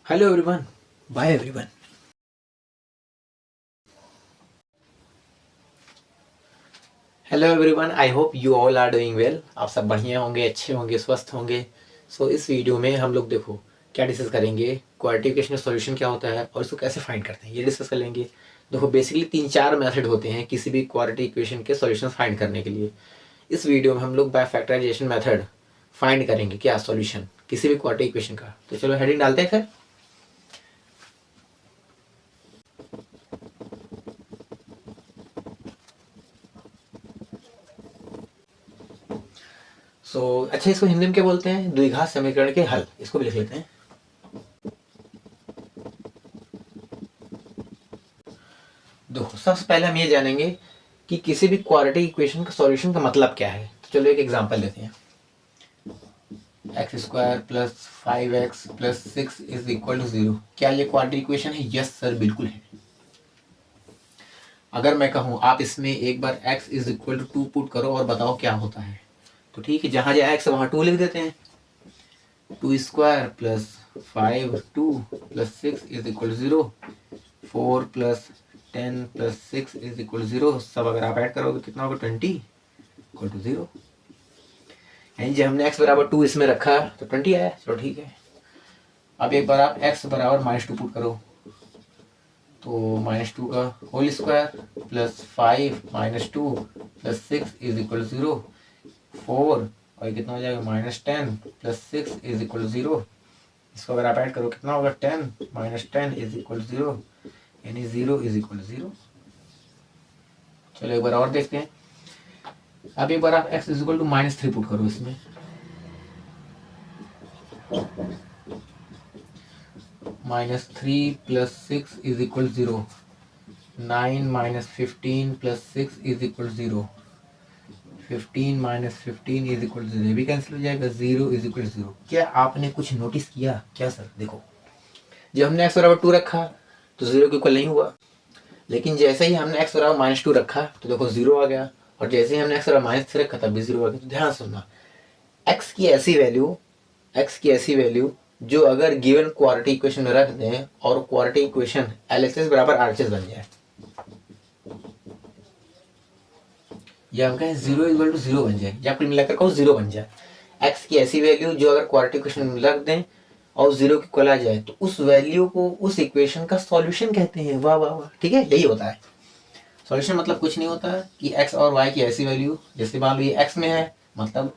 Hello everyone, bye everyone. Hello everyone, I hope you all are doing well. आप सब बढ़िया होंगे, अच्छे होंगे, स्वस्थ होंगे। सो इस वीडियो में हम लोग देखो क्या डिस्कस करेंगे, क्वाड्रेटिक इक्वेशन का सॉल्यूशन क्या होता है और इसको कैसे फाइंड करते हैं ये डिस्कस कर लेंगे। देखो बेसिकली 3-4 मेथड होते हैं किसी भी क्वाड्रेटिक इक्वेशन के सॉल्यूशन फाइंड करने के लिए। इस वीडियो में हम लोग बाय फैक्टराइजेशन मेथड फाइंड करेंगे क्या सॉल्यूशन किसी भी क्वाड्रेटिक इक्वेशन का। तो चलो हेडिंग डालते हैं फिर। अच्छा, इसको हिंदी में क्या बोलते हैं? द्विघात समीकरण के हल, इसको भी लिख लेते हैं। देखो सबसे पहले हम ये जानेंगे कि किसी भी क्वाड्रेटिक इक्वेशन का सॉल्यूशन का मतलब क्या है। तो चलो एक एग्जांपल लेते हैं। x² + 5x + 6 = 0। क्या ये क्वाड्रेटिक इक्वेशन है? यस सर, बिल्कुल है। अगर मैं कहूँ आप इसमें एक बार x = 2 पुट करो और बताओ क्या होता है, तो ठीक है, जहां जहां x वहां 2 लिख देते हैं। 2² + 5 2 + 6 = 0। 4 + 10 + 6 = 0। सब अगर आप ऐड करोगे कितना होगा? 20 = 0। यानी जब हमने x = 2 इसमें रखा तो 20 आया। चलो ठीक है। अब एक बार आप x = -2 पुट करो, तो -2 का होल स्क्वायर + 5 - 2 + 6 = 0। 4 और कितना हो जाएगा? -10 + 6 = 0। इसको अगर आप ऐड करो कितना होगा? 10 - 10 = 0, यानी 0 = 0। चलो एक बार और देखते हैं। अब एक बार आप x = -3 पुट करो इसमें, -3 + 6 = 0। 9 - 15 + 6 = 0। 15 - 15 = 0, ये भी कैंसिल हो जाएगा। 0 = 0। क्या आपने कुछ नोटिस किया क्या सर? देखो जब हमने x = 2 रखा तो 0 के इक्वल नहीं हुआ, लेकिन जैसे ही हमने x = -2 रखा तो देखो 0 आ गया, और जैसे ही हमने x = -3 रखा तब भी 0 आ गया। तो ध्यान सुनना, x की ऐसी वैल्यू जो अगर गिवन क्वाड्रेटिक इक्वेशन में रख दें और क्वाड्रेटिक इक्वेशन LHS = RHS बन जाए, या हम कहें 0 = 0 बन जाए, या कुल मिलाकर कहो 0 बन जाए। x की ऐसी वैल्यू जो अगर क्वाड्रेटिक इक्वेशन में रख दें और 0 की इक्वल आ जाए तो उस वैल्यू को उस इक्वेशन का सॉल्यूशन कहते हैं। वाह वाह वाह, ठीक है, यही होता है सॉल्यूशन। मतलब कुछ नहीं होता कि x और y की ऐसी वैल्यू, जैसे मान लो ये x में है, मतलब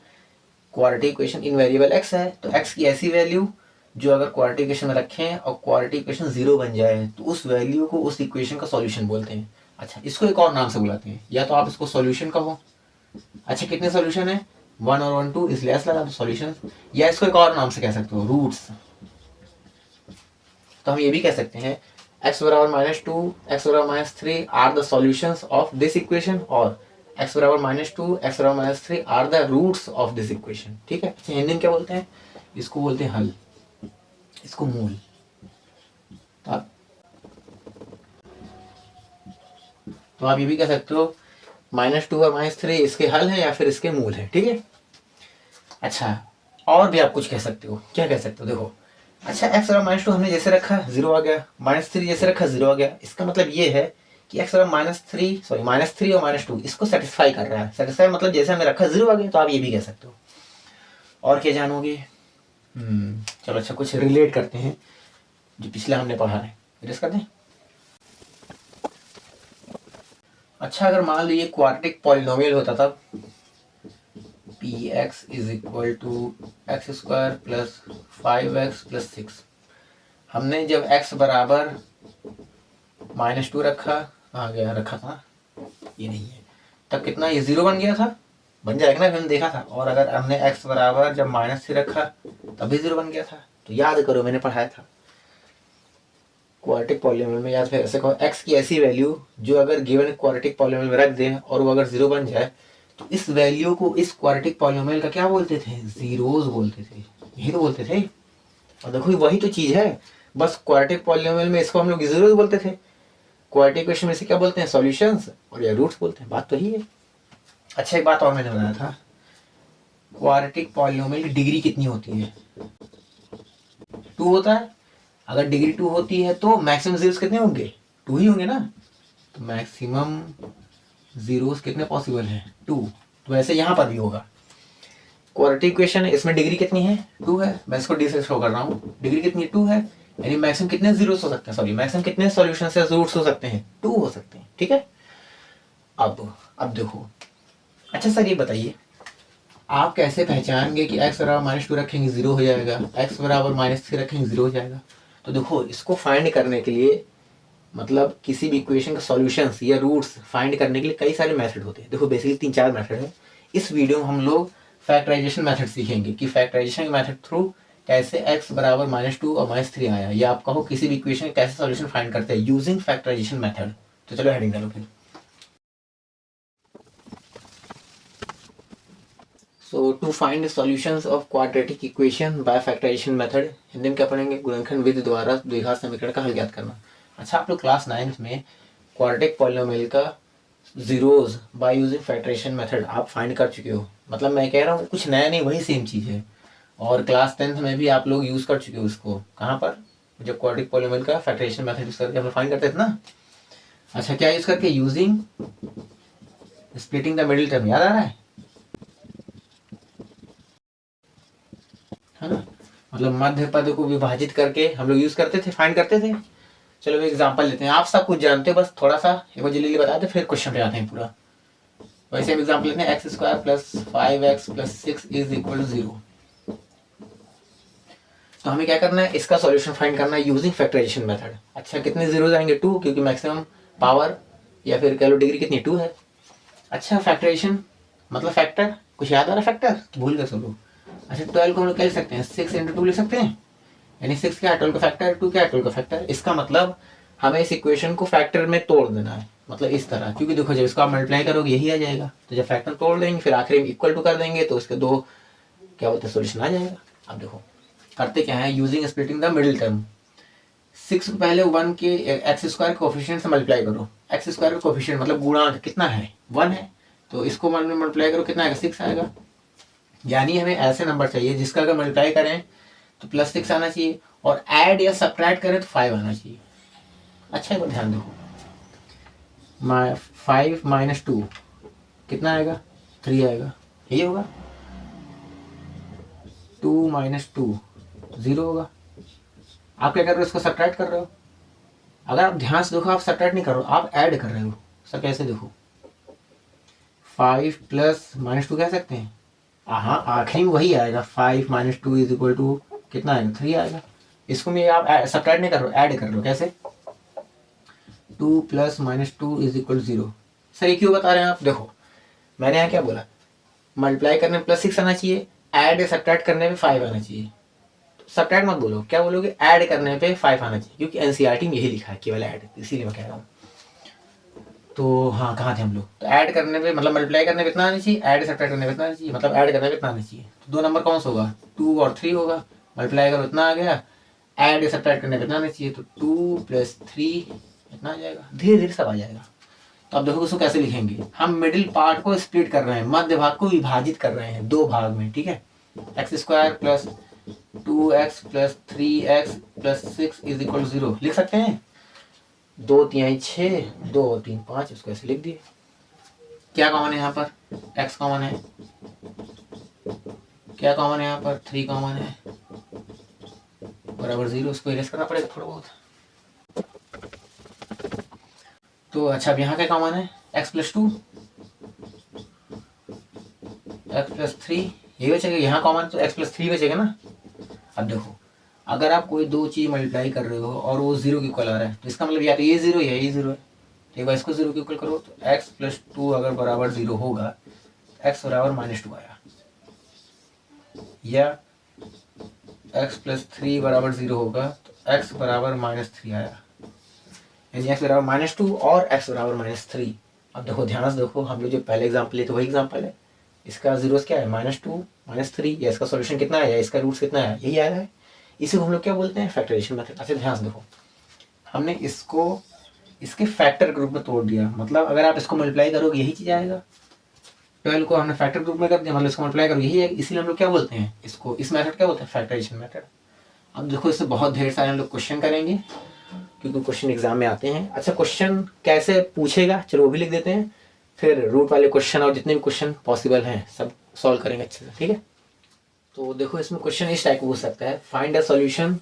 quadratic equation in variable x है, तो x की ऐसी वैल्यू जो अगर क्वाड्रेटिक इक्वेशन में रखें और क्वाड्रेटिक इक्वेशन 0 बन जाए तो उस वैल्यू को उस इक्वेशन का सॉल्यूशन बोलते हैं। अच्छा, इसको एक और नाम से बुलाते हैं, या तो आप इसको सॉल्यूशन कहो। अच्छा, कितने सॉल्यूशन है? 1 और 1 2, इसलिए एस लगा दो सॉल्यूशन। या इसको एक और नाम से कह सकते हो, रूट्स। तो हम ये भी कह सकते हैं x = -2 x = -3 are the solutions of this equation, और x = -2 x = -3 are the roots of this equation. ठीक है। अच्छा, हिंदी में क्या बोलते हैं? इसको बोलते हैं हल, इसको मूल। तो आप ये भी कह सकते हो -2 और -3 इसके हल है या फिर इसके मूल है। ठीक है। अच्छा, और भी आप कुछ कह सकते हो। क्या कह सकते हो? देखो, अच्छा x = -2 हमने जैसे रखा 0 आ गया, -3 जैसे रखा 0 आ गया। इसका मतलब ये है कि x = -3 और -2 इसको सेटिस्फाई कर रहा है। सेटिस्फाई मतलब जैसे हमने रखा 0 आ गया। तो आप ये भी कह सकते हो। और क्या जानोगे? चलो अच्छा, कुछ रिलेट करते हैं जो पिछले हमने पढ़ा है, डिस्कस करते हैं। अच्छा, अगर मान लो ये क्वाड्रेटिक पॉलिनोमियल होता तब px = x² + 5x + 6। हमने जब x = -2 रखा, आ गया रखा था, ये नहीं है, तब कितना ये 0 बन गया था, बन जाएगा ना, हमने देखा था। और अगर हमने x = जब -3 रखा तब भी 0 बन गया था। तो याद करो, मैंने पढ़ाया था क्वाड्रेटिक पॉलिनोमियल में। याद फिर ऐसे कहो, x की ऐसी वैल्यू जो अगर गिवन क्वाड्रेटिक पॉलिनोमियल में रख दें और वो अगर 0 बन जाए तो इस वैल्यू को इस क्वाड्रेटिक पॉलिनोमियल का क्या बोलते थे? जीरोस बोलते थे। यही तो बोलते थे। और देखो वही तो चीज है, बस क्वाड्रेटिक पॉलिनोमियल में इसको हम लोग जीरोस बोलते थे, क्वाड्रेटिक इक्वेशन में से क्या बोलते हैं? सॉल्यूशंस, और या रूट्स बोलते हैं। बात तो ही है। अच्छा, एक बात और मैंने बताया था, क्वाड्रेटिक पॉलिनोमियल की डिग्री कितनी होती है? 2 होता है। अगर डिग्री 2 होती है तो मैक्सिमम जीरोस कितने होंगे, 2 ही होंगे ना। तो मैक्सिमम जीरोस कितने पॉसिबल हैं, 2। तो वैसे यहाँ पर भी होगा। क्वाड्रेटिक इक्वेशन है, इसमें डिग्री कितनी है, 2 है। मैं इसको डी से शो कर रहा हूँ, डिग्री कितनी है, 2 है। यानी मैक्सिमम कितने जीरोस हो सकते हैं, सॉरी मैक्सिमम कितने सॉल्यूशन से रूट्स हो सकते हैं, 2 हो सकते हैं, ठीक है। अब देखो, अच्छा सर ये बताइए, आप कैसे पहचानेंगे कि x बराबर -2 रखेंगे 0 हो जाएगा, x बराबर -3 रखेंगे 0 हो जाएगा। तो देखो, इसको फाइंड करने के लिए, मतलब किसी भी इक्वेशन का सॉल्यूशंस या रूट्स फाइंड करने के लिए कई सारे मेथड होते हैं। देखो बेसिकली 3-4 मेथड है। इस वीडियो में हम लोग फैक्टराइजेशन मेथड सीखेंगे कि फैक्टराइजेशन के मेथड थ्रू कैसे x बराबर -2 और -3 आया, या आप कहो किसी भी इक्वेशन का कैसे सॉल्यूशन फाइंड करते हैं यूजिंग फैक्टराइजेशन मेथड। तो चलो हेडिंग डालो फिर। So to find the solutions of quadratic equation by factorization method, Hindi में क्या पढ़ेंगे, गुणनखंड विधि द्वारा द्विघात समीकरण का हल ज्ञात करना। अच्छा, आप लोग क्लास 9th में क्वाड्रेटिक पॉलिनोमियल का zeros by using factorisation method आप फाइंड कर चुके हो। मतलब मैं कह रहा हूँ कुछ नया नहीं, वही सेम चीज़ है। और क्लास 10th में भी आप लोग यूज़ कर चुके हो उसको। कहाँ पर, जब क्वाड्रेटिक पॉलिनोमियल का फैक्टराइजेशन मेथड यूज़ करके हम लोग फाइंड करते थे ना। अच्छा, क्या यूज़ करके, using splitting the middle term, याद आ रहा है ना। मतलब मध्य पद को विभाजित करके हम लोग यूज करते थे, फाइंड करते थे। चलो एक एग्जांपल लेते हैं, आप सब कुछ जानते हो, बस थोड़ा सा एक बार जल्दी बताते फिर क्वेश्चन पे आते हैं पूरा। वैसे हम एग्जांपल लेते हैं, x² + 5x + 6 = 0। तो हमें क्या करना है, इसका सॉल्यूशन फाइंड करना है यूजिंग फैक्टराइजेशन मेथड। अच्छा, कितने जीरो आएंगे, 2, क्योंकि मैक्सिमम पावर या फिर कह लो डिग्री कितनी, 2 है। अच्छा, फैक्टराइजेशन मतलब फैक्टर, कुछ याद आ रहा है फैक्टर, तो भूल गए सब लोग। अच्छा, 12 को हम लोग क्या लिख सकते हैं, 6 × 2 लिख सकते हैं। यानी 6 क्या है, 12 का फैक्टर, 2 क्या है, 12 का फैक्टर। इसका मतलब हमें इस इक्वेशन को फैक्टर में तोड़ देना है, मतलब इस तरह। क्योंकि देखो, जब इसको आप मल्टीप्लाई करोगे यही आ जाएगा, तो जब फैक्टर तोड़ देंगे फिर आखिरी में इक्वल टू कर देंगे, तो इसके दो क्या बोलते हैं सोल्यूशन आ जाएगा। अब देखो करते क्या है, using splitting the middle term. 6 पहले 1 के x² कोफिशिएंट से मल्टीप्लाई करो। x² का कोफिशिएंट मतलब गुणांक कितना है, 1 है। तो इसको मल्टीप्लाई करो, कितना आएगा, 6 आएगा। यानी हमें ऐसे नंबर चाहिए जिसका अगर मल्टीप्लाई करें तो +6 आना चाहिए, और ऐड या सब्ट्रैक्ट करें तो 5 आना चाहिए। अच्छा, एक बार ध्यान देखो, 5 - 2 कितना आएगा, 3 आएगा, यही होगा। 2 - 2 0 होगा। आप क्या कर रहे हो, इसको सब्ट्रैक्ट कर रहे हो। अगर आप ध्यान से देखो, आप सब्ट्रैक्ट नहीं कर रहे हो, आप ऐड कर रहे हो। सर कैसे, देखो 5 + -2 कह सकते हैं, हाँ आखिरी में वही आएगा। 5 - 2 = कितना आएगा, 3 आएगा। इसको भी आप सब्ट्रैक्ट नहीं कर रहे हो, ऐड कर रहे हो। कैसे, 2 + -2 = 0। सर ये क्यों बता रहे हैं आप, देखो मैंने यहाँ क्या बोला, मल्टीप्लाई करने में +6 आना चाहिए, ऐड या सब्ट्रैक्ट करने में 5 आना चाहिए। सब्ट्रैक्ट मत बोलो, क्या बोलोगे, ऐड करने पे 5 आना चाहिए, क्योंकि एनसीईआरटी में यही लिखा है केवल ऐड, इसीलिए मैं कह रहा हूँ। तो हाँ, कहाँ थे हम लोग, तो ऐड करने पे मतलब मल्टीप्लाई करने पे इतना आना चाहिए, ऐड सब्ट्रैक्ट करने पे इतना आना चाहिए, मतलब ऐड करने पे इतना आना चाहिए। तो 2 नंबर कौन सा होगा, 2 और 3 होगा। मल्टीप्लाई करो इतना आ गया, ऐड या सब्ट्रैक्ट करने पे इतना आना चाहिए, तो 2 + 3 इतना आ जाएगा। धीरे धीरे सब आ जाएगा। तो अब देखो उसको कैसे लिखेंगे, हम मिडिल पार्ट को स्प्लिट कर रहे हैं, मध्य भाग को विभाजित कर रहे हैं 2 भाग में, ठीक है। x² + 2x + 3x + 6 = 0 लिख सकते हैं। 2 × 3 = 6, 2 और 3 = 5, इसको ऐसे लिख दिए। क्या कॉमन है यहाँ पर, x कॉमन है। क्या कॉमन है यहाँ पर, 3 कॉमन है, बराबर 0। इसको इरेज करना पड़ेगा थोड़ा बहुत। तो अच्छा, अब यहाँ क्या कॉमन है, x + 2, x + 3 ये बचेगा। यहाँ कॉमन तो x + 3 बचेगा ना। अब देखो, अगर आप कोई 2 चीज़ मल्टीप्लाई कर रहे हो और वो 0 के इक्वल आ रहा है, तो इसका मतलब या तो ये 0 या ये 0 है। एक बार इसको 0 के इक्वल करो, तो x + 2 अगर बराबर 0 होगा, x बराबर -2 आया, या x + 3 बराबर 0 होगा तो x बराबर -3 आया। यानी x बराबर -2 और x बराबर -3। अब देखो ध्यान से देखो, हम लोग जो पहले एग्जाम्पल लिए तो वही एग्जाम्पल है। इसका जीरोस क्या है, -2 -3, या इसका सॉल्यूशन कितना है, या इसका रूट्स कितना है, यही आया है। इसी को हम लोग क्या बोलते हैं, फैक्टराइजेशन मेथड। अच्छा ध्यान से देखो, हमने इसको इसके फैक्टर के रूप में तोड़ दिया, मतलब अगर आप इसको मल्टीप्लाई करोगे यही चीज़ आएगा। 12 को हमने फैक्टर ग्रुप में कर दिया, मतलब इसको मल्टीप्लाई करो यही है। इसीलिए हम लोग क्या बोलते हैं इसको, इस मेथड क्या बोलते हैं, फैक्टराइजेशन मेथड। अब देखो इससे बहुत ढेर सारे हम लोग क्वेश्चन करेंगे क्योंकि क्वेश्चन एग्जाम में आते हैं। अच्छा क्वेश्चन कैसे पूछेगा चलो वो भी लिख देते हैं, फिर रूट वाले क्वेश्चन और जितने भी क्वेश्चन पॉसिबल हैं सब सॉल्व करेंगे अच्छे से, ठीक है। तो देखो इसमें क्वेश्चन इस टाइप पूछ सकता है, find the solution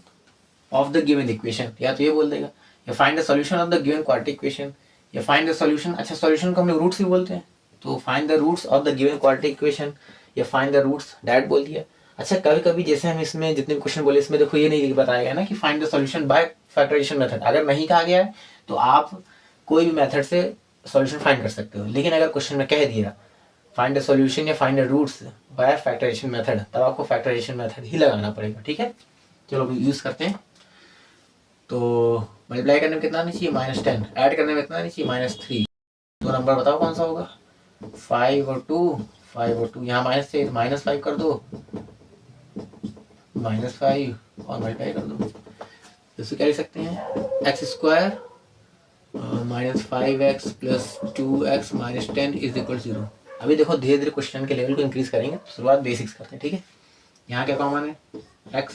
of the given equation, या तो ये बोल देगा या find the solution of the given quadratic equation, या फाइंड द सॉल्यूशन, अच्छा सॉल्यूशन को हम लोग रूट्स भी बोलते हैं तो find the roots of the given quadratic equation, या फाइंड द रूट्स डायरेक्ट बोल दिया। अच्छा कभी कभी जैसे हम इसमें जितने भी क्वेश्चन बोले इसमें देखो ये नहीं बताया गया ना कि find the solution by factorisation method, अगर नहीं कहा गया है तो आप कोई भी मेथड से सॉल्यूशन फाइंड कर सकते हो, लेकिन अगर क्वेश्चन में कह दिया फाइंड द सॉल्यूशन या find the roots by factorisation method, तब आपको फैक्टराइजेशन मेथड ही लगाना पड़ेगा, ठीक है। चलो अभी यूज करते हैं। तो मल्टीप्लाई करने में कितना आना चाहिए -10, ऐड करने में कितना आना चाहिए -3, तो नंबर बताओ कौन सा होगा, 5 और 2, 5 और 2, यहाँ माइनस से -5 कर दो, -5 और मल्टीप्लाई कर दो, इससे क्या लिख सकते हैं x² -5x plus 2x -10 is equal 0। अभी देखो धीरे धीरे क्वेश्चन के लेवल को इंक्रीज करेंगे, शुरुआत बेसिक्स करते हैं, ठीक है। यहाँ क्या कॉमन है x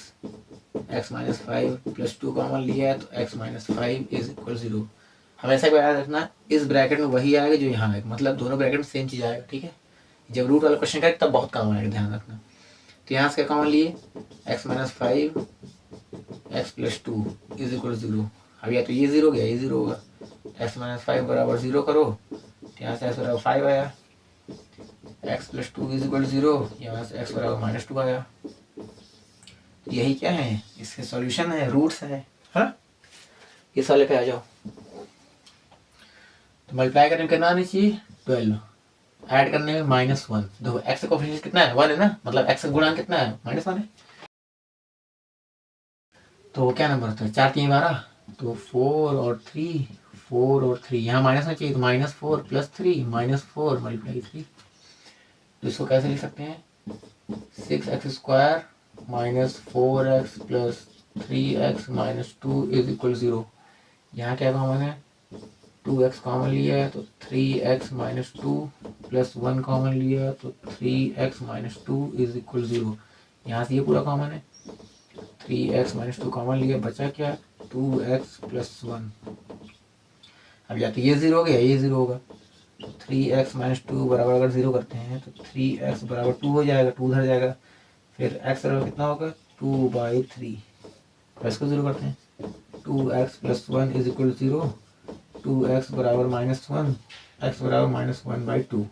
-5 प्लस 2 कॉमन लिया है तो x -5 इज इक्वल 0। हमेशा याद रखना इस ब्रैकेट में वही आएगा जो यहाँ आएगा, मतलब दोनों ब्रैकेट में सेम चीज़ आएगा, ठीक है। जब रूट वाला क्वेश्चन करें तब बहुत काम आएगा, ध्यान रखना। तो यहाँ से क्या कॉमन लिए x -5 x plus 2 is equal 0। अब या तो ये 0 गया, ये 0 होगा, x -5 बराबर 0 करो तो यहाँ से x बराबर 5 आया, x प्लस 2 इज इक्वल 0, यहाँ से x बराबर -2 आया। यही क्या है इसके सॉल्यूशन है, रूट्स है, हाँ। इस वाले पे आ जाओ, तो मल्टीप्लाई करने में कितना आना चाहिए 12, ऐड करने में -1, देखो x का कोएफिशिएंट कितना है 1 है ना, मतलब x का गुणांक कितना है -1 है, तो क्या नंबर होता है 4 3 12, तो 4 और 3, 4 और 3 यहाँ माइनस में चाहिए तो -4 प्लस 3 -4 मल्टीप्लाई 3, तो इसको कैसे लिख सकते हैं 6x² -4x plus 3x -2 is equal 0। यहाँ क्या कॉमन है 2x कॉमन लिया है तो 3x -2 प्लस 1 कॉमन लिया है तो 3x -2 इज इक्वल 0। यहाँ से ये पूरा कॉमन है, 3x -2 कॉमन लिया, बचा क्या 2x प्लस 1। अब या तो ये 0 हो गया, ये 0 होगा, 3x -2 बराबर अगर 0 करते हैं तो 3x बराबर 2 हो जाएगा, 2 उधर जाएगा, फिर x बराबर कितना होगा 2/3, तो इसको 0 करते हैं 2x plus 1 is equal 0, 2x बराबर -1, x बराबर -1/2।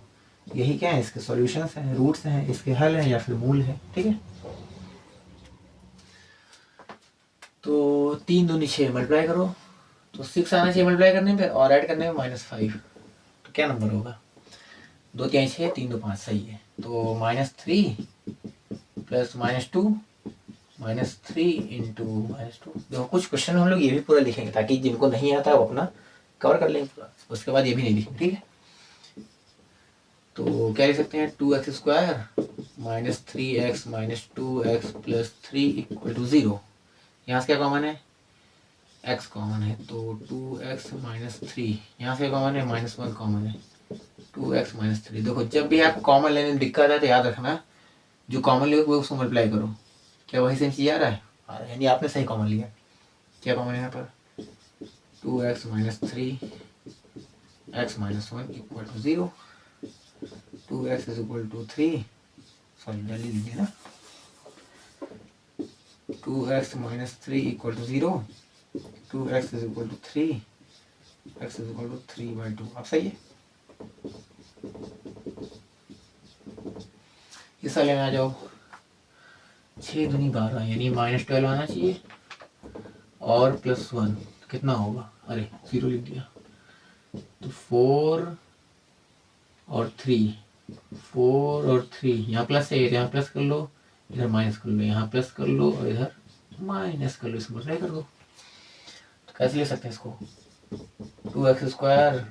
यही क्या है इसके सॉल्यूशंस हैं, रूट्स हैं, इसके हल हैं या फिर मूल है, ठीक है। तो 3 दूनी 6 मल्टीप्लाई करो तो 6 आना चाहिए मल्टीप्लाई करने पे, और ऐड करने में -5, तो क्या नंबर होगा 2 3 6 3 2 5, सही है। तो -3 प्लस -2 -3 इंटू -2। देखो कुछ क्वेश्चन हम लोग ये भी पूरा लिखेंगे ताकि जिनको नहीं आता वो अपना कवर कर लेंगे पूरा, उसके बाद ये भी नहीं लिखेंगे, ठीक है। तो क्या लिख सकते हैं 2x² -3x -2x plus 3 equal to 0। यहाँ से क्या कॉमन है x कॉमन है तो 2x -3, यहाँ से कॉमन है -1 कॉमन है 2x -3। देखो जब भी आप कॉमन लेने में दिक्कत है तो याद रखना जो कॉमन लिया वो उसको मल्टीप्लाई करो, क्या वही सेम चीज़ आ रहा है, यानी आपने सही कॉमन लिया। क्या कॉमन है यहाँ पर 2x -3 x -1 equal to 0, 2x is equal to 3, sorry जल्दी लीजिए ना, 2x -3 equal to 0, 2x is equal to 3, x is equal to 3/2। अब सही है, इस वाले में आ जाओ 6 दूनी 12 यानी -12 आना चाहिए, और +1 कितना होगा, अरे 0 लिख दिया, तो 4 और 3, 4 और 3 यहाँ प्लस है, यहाँ प्लस कर लो, इधर माइनस कर लो, यहाँ प्लस कर लो और इधर माइनस कर लो, इसको मल्टीप्लाई कर दो। तो कैसे ले सकते हैं इसको 2x²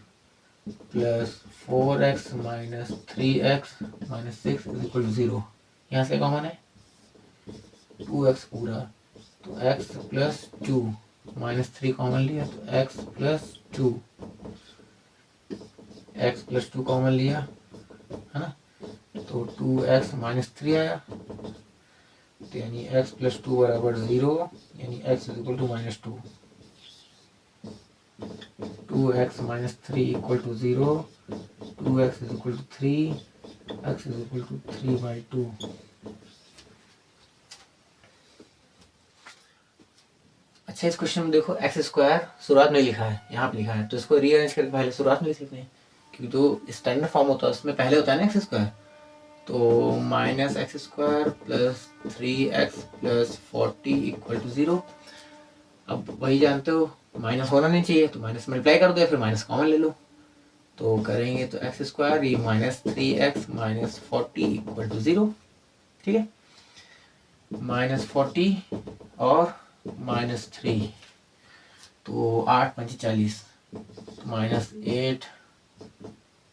plus 4x -3x -6 is equal to 0। यहाँ से कॉमन है 2x पूरा, तो x प्लस 2 -3 कॉमन लिया तो x plus 2, x plus 2 common लिया है ना, तो 2x -3 आया, तो यानी x प्लस 2 बराबर 0, यानी x is equal to -2, 2x minus 3 equal to 0, 2x is equal to 3, x is equal to 3/2। अच्छा, इस क्वेश्चन में देखो एक्स स्क्वायर शुरुआत में लिखा है, यहाँ पे लिखा है, तो इसको रीअरेंज करके पहले शुरुआत में लिख सकते हैं, क्योंकि जो स्टैंडर्ड फॉर्म होता है उसमें पहले होता है ना एक्स स्क्वायर। तो minus x square plus 3x plus 40 equal to 0। अब वही जानते हो माइनस होना नहीं चाहिए, तो माइनस मल्टीप्लाई कर दो या फिर माइनस कॉमन ले लो। तो करेंगे तो एक्स स्क्वायर ये -3x माइनस 40 इक्वल टू 0। ठीक है, -40 और -3, तो 8 5 40, -8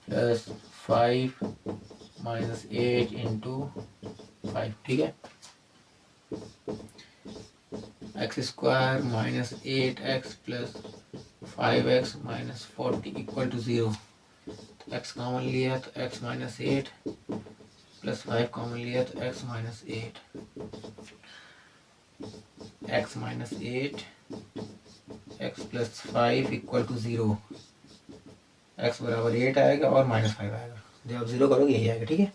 प्लस 5 -8 इंटू 5। ठीक है, x square -8x plus 5x minus 40 equal to 0। तो x कॉमन लिया तो x -8 प्लस 5 कॉमन लिया तो x -8, x -8 x plus 5 equal to 0, x बराबर 8 आएगा और -5 आएगा। जब आप 0 करोगे यही आएगा। ठीक है,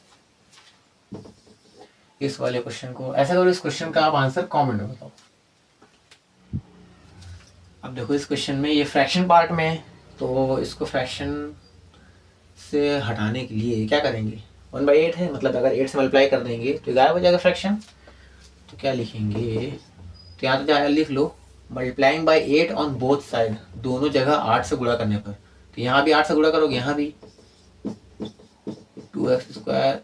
इस वाले क्वेश्चन को ऐसा करो, इस क्वेश्चन का आप आंसर कमेंट में बताओ। अब देखो इस क्वेश्चन में ये फ्रैक्शन पार्ट में है, तो इसको फ्रैक्शन से हटाने के लिए क्या करेंगे, 1/8 है, मतलब अगर 8 से मल्टीप्लाई कर देंगे तो गायब हो जाएगा फ्रैक्शन। तो क्या लिखेंगे, तो यहाँ तो जहाँ लिख लो multiplying by 8 on both side, दोनों जगह 8 से गुणा करने पर। तो यहाँ भी 8 से गुणा करोगे, यहाँ भी 2x square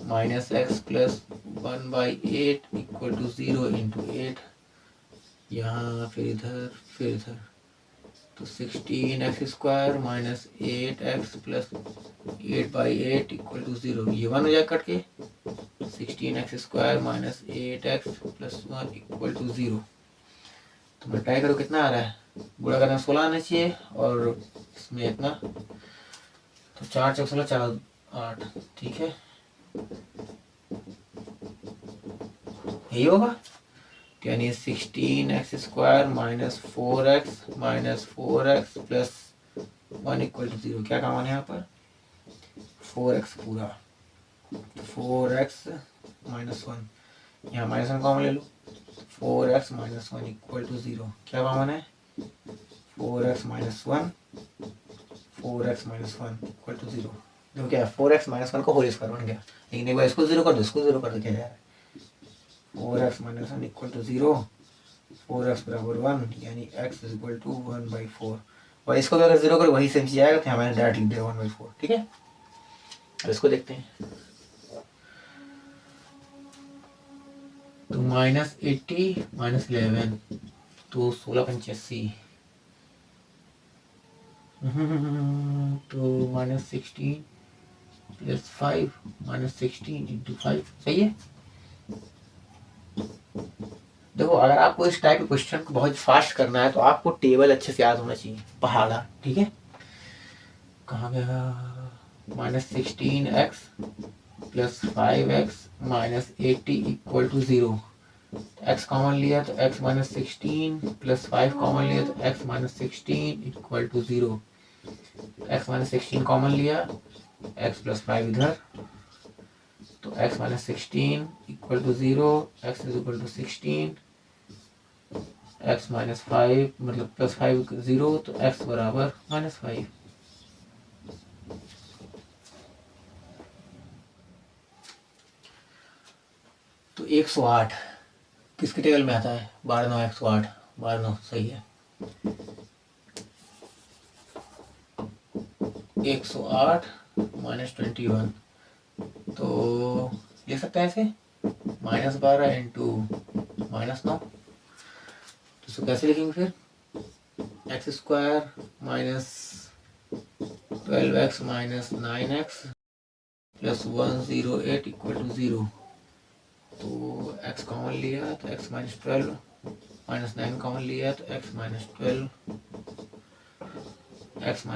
minus x plus 1/8 equal to 0 into 8, यहाँ फिर इधर, तो 16x square minus 8x plus 8/8 equal to 0, ये 1 हो जाएगा कट के, 16x square minus 8x plus 1 equal to 0। तो मल्टीप्लाई करो, कितना आ रहा है, गुणा करना 16 आना चाहिए और इसमें इतना, तो 4 चौक 16 4 8। ठीक है, यही होगा, यानी 16x square minus 4x plus 1 equal to 0। क्या कॉमन है यहाँ पर, 4x पूरा, 4x माइनस 1, यहाँ -1 कॉमन ले लो, 4x माइनस 1 इक्वल टू 0। क्या कॉमन है, 4x माइनस 1 इक्वल टू 0। देखो क्या है, 4x माइनस 1 को होल स्क्वायर बन गया, लेकिन एक बार इसको 0 कर दो, इसको 0 कर दो, क्या जा रहा है, 4x minus 1 equal to 0, 4x बराबर 1, यानी x इज इक्वल टू 1/4। और इसको भी अगर 0 करो वही सेम चीज आएगा, तो हमारे डायरेक्ट लिख देगा 1/4। ठीक है, अब इसको देखते हैं, तो -80 -11, तो 16 85, तो -16 प्लस 5 -16 इंटू 5, सही है। देखो अगर आपको इस टाइप के क्वेश्चन को बहुत फास्ट करना है तो आपको टेबल अच्छे से याद होना चाहिए, पहाड़ा। ठीक है, कहाँ गया, -16x plus 5x minus 80 equal to 0। x common लिया तो x माइनस 16 प्लस 5 कॉमन लिया तो x minus 16 equal to 0। x minus 16 common लिया, x प्लस 5 इधर, तो x minus 16 equal to 0, x is equal to 16, x minus 5 मतलब plus 5 0, तो x बराबर -5। तो 108 किसके टेबल में आता है, 12 9 108, 12 9 सही है, 108 -21, तो लिख सकते हैं ऐसे, -12 इंटू -9। तो इसको कैसे लिखेंगे फिर, x square minus 12x minus 9x plus 108 equal to 0। तो x कॉमन लिया तो x माइनस 12 माइनस 9 कॉमन लिया तो x माइनस 12 x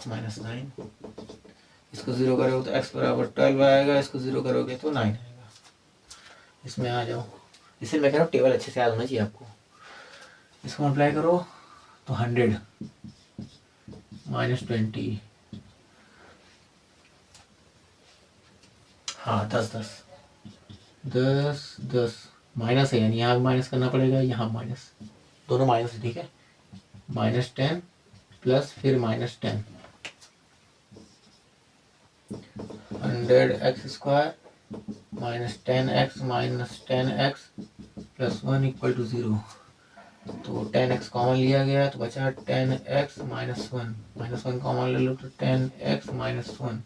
माइनस 9, इसको 0 करोगे तो x बराबर 12 आएगा, इसको 0 करोगे तो 9 आएगा। इसमें आ जाओ, इसे मैं कह रहा हूँ टेबल अच्छे से याद होना चाहिए आपको। इसको मल्टीप्लाई करो तो 100 माइनस 20, हाँ 10 माइनस है, यानी यहाँ भी माइनस करना पड़ेगा, यहाँ माइनस, दोनों माइनस है, ठीक है। -10 प्लस फिर -10, 100x² minus 10x plus 1 equal to 0। तो 10x कॉमन लिया गया तो बचा 10x माइनस 1 कॉमन ले लो तो 10x माइनस 1,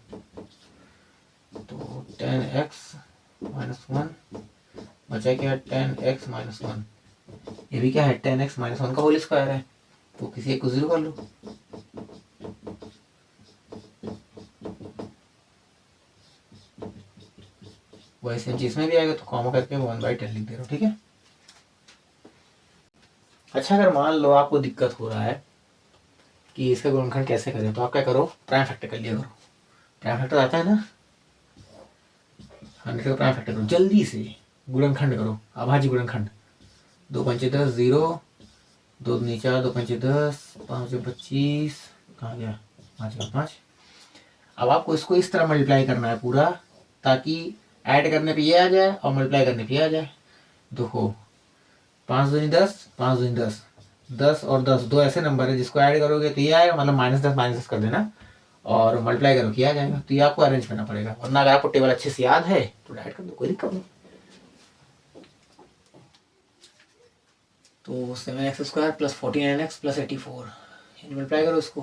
तो 10x माइनस 1 बचा क्या 10x माइनस 1। ये भी क्या है 10x माइनस 1 का होल स्क्वायर है, तो किसी एक को 0 कर लो। वही सेम चीज में भी आएगा, तो कॉमा करके 1/10 लिख दे रहा हूँ, ठीक है। अच्छा, अगर मान लो आपको दिक्कत हो रहा है कि इसका गुणनखंड कैसे करें, तो आप क्या करो, प्राइम फैक्टर कर लिया करो। प्राइम फैक्टर आता है ना, 100 का प्राइम फैक्टर करो, जल्दी से गुणनखंड करो, अभाज्य गुणनखंड। 2 पंचे 10, 0, 2 दूनी 4, 2 पंचे 10, 5 25, कहाँ गया 5। अब आपको इसको इस तरह मल्टीप्लाई करना है पूरा, ताकि ऐड करने पे ये आ जाए और मल्टीप्लाई करने पे ये आ जाए। देखो 5 दूनी 10, 5 दूनी 10, 10 और 10 दो ऐसे नंबर है जिसको ऐड करोगे तो ये आएगा, मतलब -10 कर देना और मल्टीप्लाई करो किया जाएगा। तो ये आपको अरेंज करना पड़ेगा, वरना अगर आपको टेबल अच्छे से याद है तो ऐड कर दो, कोई दिक्कत नहीं। तो 7x² plus 49x plus 84, multiply करो इसको,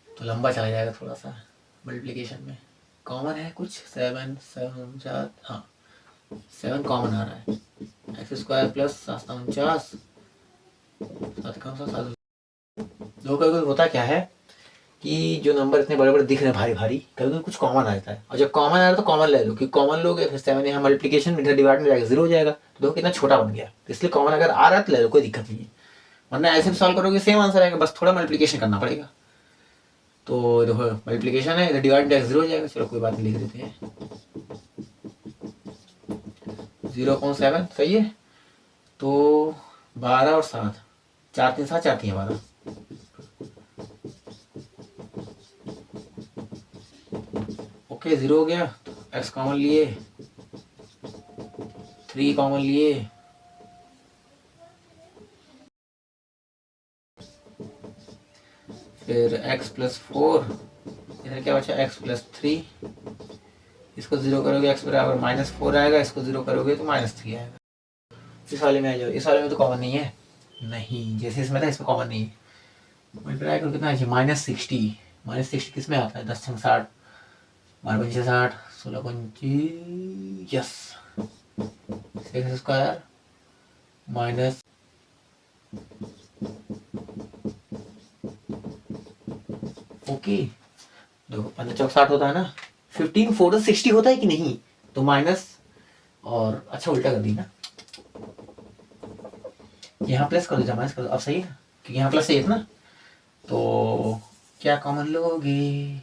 तो लंबा चला जाएगा थोड़ा सा मल्टीप्लिकेशन में। कॉमन है कुछ 7 4, हाँ 7 कॉमन आ रहा है, x² प्लस 749, 7 दो कभी होता क्या है कि जो नंबर इतने बड़े बड़े दिख रहे हैं भारी भारी, कभी कुछ कॉमन आ जाता है, और जब कॉमन आ रहा है तो कॉमन ले लो, क्योंकि कॉमन लोगे फिर 7 यहाँ मल्टीप्लिकेशन में, इधर डिवाइड में जाएगा 0 हो जाएगा, तो देखो कितना छोटा बन गया। तो इसलिए कॉमन अगर आ रहा है तो ले लो, कोई दिक्कत नहीं है, वरना ऐसे भी सॉल्व करोगे सेम आंसर आएगा, बस थोड़ा मल्टीप्लिकेशन करना पड़ेगा। तो देखो मल्टीप्लिकेशन है, इधर डिवाइड में 0 हो जाएगा, चलो कोई बात नहीं, लिख देते हैं 0.7, सही है। तो 12 और 7, 4 3 7, 4 3 12, ओके 0 हो गया। तो x कॉमन लिए, 3 कॉमन लिए, फिर x प्लस 4, इधर क्या बचा x प्लस 3, इसको 0 करोगे x बराबर -4 आएगा, इसको 0 करोगे तो -3 आएगा। इस वाले में आ जाओ, इस वाले में तो कॉमन नहीं है, नहीं जैसे इसमें था इसमें कॉमन नहीं है। मल्टीप्लाई करो कितना है -60 किस में आता है 10 6 60, 12 पंचे 60, 16 पंचे यस, x² माइनस ओके, देखो 15 चौक 60 होता है ना, 15 4 60 होता है कि नहीं, तो माइनस, और अच्छा उल्टा कर दी ना, यहाँ प्लस कर दो, माइनस कर दो, अब सही है क्योंकि यहाँ प्लस सही है ना। तो क्या कॉमन लोगे,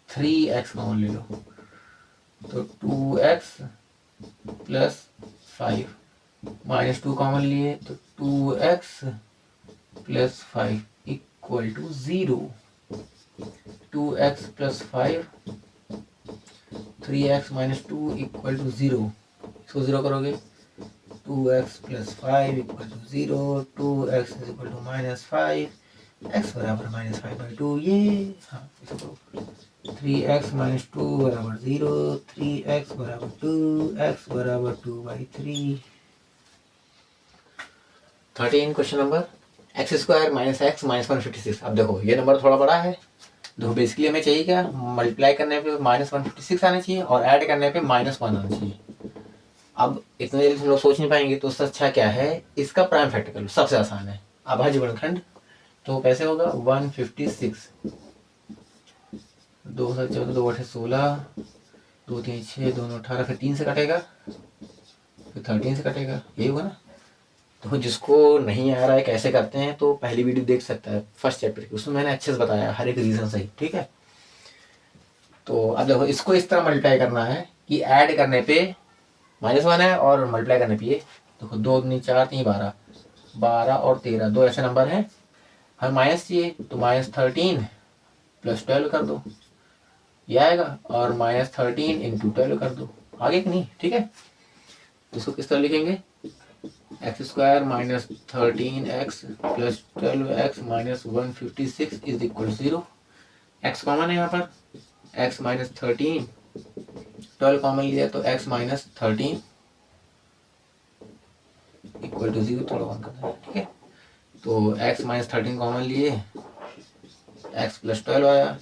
3x कॉमन ले लो, तो 2x प्लस 5, -2 कॉमन लिए तो 2x plus 5 equal to 0, 2x plus 5, 3x minus 2 equal to 0, इसको 0 करोगे 2x plus 5 equal to 0, 2x is equal to -5, x बराबर -5/2, ये हाँ इसको 3x माइनस 2 बराबर 0, 3x बराबर 2, x बराबर 2/3। 13 question number x² minus x minus 156। अब देखो ये नंबर थोड़ा बड़ा है, देखो बेसिकली हमें चाहिए क्या, मल्टीप्लाई करने पे -156 आना चाहिए और ऐड करने पे -1 आना चाहिए। अब इतने जल्दी हम लोग सोच नहीं पाएंगे, तो उससे अच्छा क्या है, इसका प्राइम फैक्टर कर लो, सबसे आसान है अभाज्य गुणनखंड। तो कैसे होगा 156, 2 7 14, 2 8 16, 2 3 6, 2 9 18, फिर 3 से कटेगा, फिर 13 से कटेगा, यही होगा ना। तो जिसको नहीं आ रहा है कैसे करते हैं, तो पहली वीडियो देख सकता है फर्स्ट चैप्टर की, उसमें मैंने अच्छे से बताया हर एक रीजन सही, ठीक है। तो अब देखो इसको इस तरह मल्टीप्लाई करना है कि ऐड करने पे -1 है और मल्टीप्लाई करने पे ये देखो 2 दूनी 4 3 12, 12 और 13 दो ऐसे नंबर हैं, हमें माइनस चाहिए तो -13 + 12 कर दो, ये आएगा, और -13 × 12 कर दो, आगे कि नहीं, ठीक है। तो इसको किस तरह लिखेंगे, x² -13x + 12x -156 = 0। x common है यहाँ पर, x -13, 12 कॉमन लिया तो x -13 = 0, थोड़ा कम करना है, ठीक है। तो x -13 कॉमन लिए, x + 12 आया,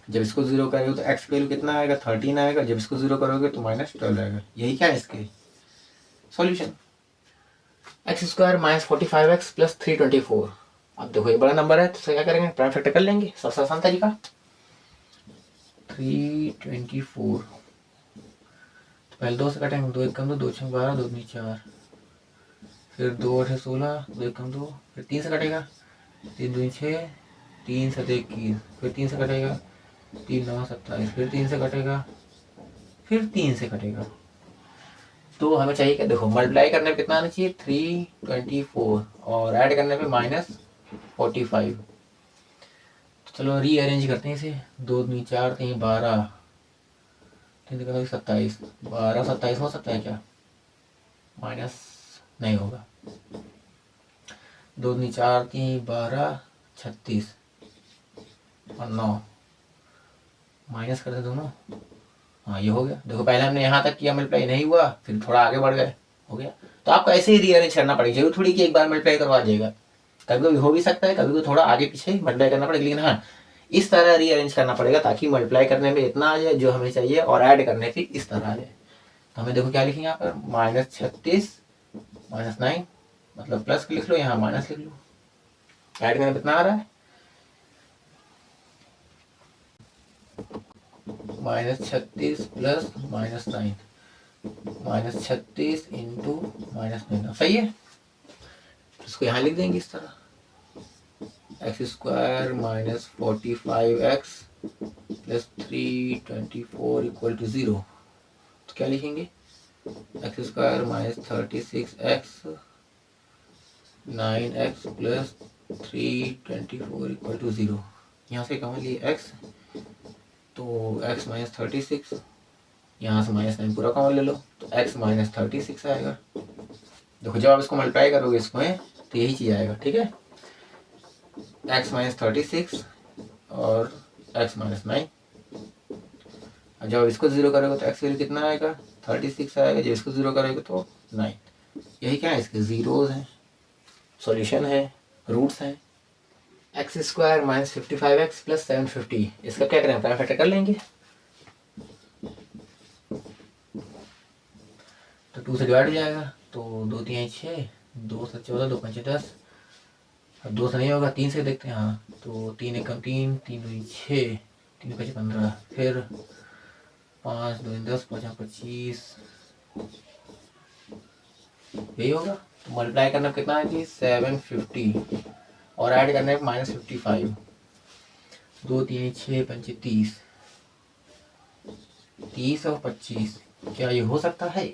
जब इसको 0 करोगे तो x की वैल्यू कितना आएगा, 13 आएगा, जब इसको 0 करोगे तो -12 आएगा। यही क्या है इसके सॉल्यूशन, x² -45x + 324। अब देखो ये बड़ा नंबर है तो क्या करेंगे, प्राइम फैक्टर कर लेंगे, सबसे आसान तरीका 324, तो पहले 2 से काटेंगे, 2 × 2 2 × 12 2 × 4, फिर 2 × 8 16, 2 × 2, फिर 3 से कटेगा, 3 2 6, 3 7 21, फिर 3 से कटेगा, 3 9 27, फिर 3 से कटेगा, फिर 3 से कटेगा। तो हमें चाहिए क्या, देखो मल्टीप्लाई करने पे कितना आना चाहिए 324 और ऐड करने पे -45। तो चलो रीअरेंज करते हैं इसे, 2 दूनी 4 3 12, 3 27, 12 27 हो सकता है क्या, माइनस नहीं होगा, 2 दूनी 4 3 12 36 और 9, माइनस करते दोनों, हाँ ये हो गया। देखो पहले हमने यहाँ तक किया, मल्टीप्लाई नहीं हुआ, फिर थोड़ा आगे बढ़ गए, हो गया। तो आपको ऐसे ही रीअरेंज करना पड़ेगा, जरूर थोड़ी कि एक बार मल्टीप्लाई करवा जाएगा, कभी कभी हो भी सकता है, कभी कभी थोड़ा आगे पीछे मल्टीप्लाई करना पड़ेगा, लेकिन हाँ इस तरह रीअरेंज करना पड़ेगा ताकि मल्टीप्लाई करने में इतना आ जाए जो हमें चाहिए और ऐड करने पे इस तरह आ जाए। तो हमें देखो क्या लिखेंगे यहाँ पर, -36 -9, मतलब प्लस लिख लो, यहाँ माइनस लिख लो, ऐड करने में कितना आ रहा है, -36 + -9, -36 × -9, सही है। इसको यहाँ लिख देंगे इस तरह, x² -45x + 324 = 0। तो क्या लिखेंगे, x² -36x 9x + 324 = 0। यहाँ से कहाँ लिए x, तो x -36, यहाँ से -9 पूरा कॉमन ले लो तो x -36 आएगा। देखो जब आप इसको मल्टीप्लाई करोगे इसको है तो यही चीज़ आएगा, ठीक है, x -36 और x -9, और जब इसको 0 करोगे तो x वैल्यू कितना आएगा, 36 आएगा, जब इसको 0 करोगे तो 9। यही क्या है, इसके जीरोज हैं, सॉल्यूशन है, रूट्स हैं। x² -55x + 750, इसका क्या करें, प्राइम फैक्टर कर लेंगे, तो 2 से डिवाइड हो जाएगा, तो 2 3 6, 2 से 14, 2 5 10, अब 2 से नहीं होगा, 3 से देखते हैं, हाँ तो 3 1 3, 3 2 6, 3 5 15, फिर 5 2 10, 5 25, यही होगा। तो मल्टीप्लाई करने में कितना है जी 750 और ऐड करने में -55, 2 3 6 5 30, 30 और 25, क्या ये हो सकता है,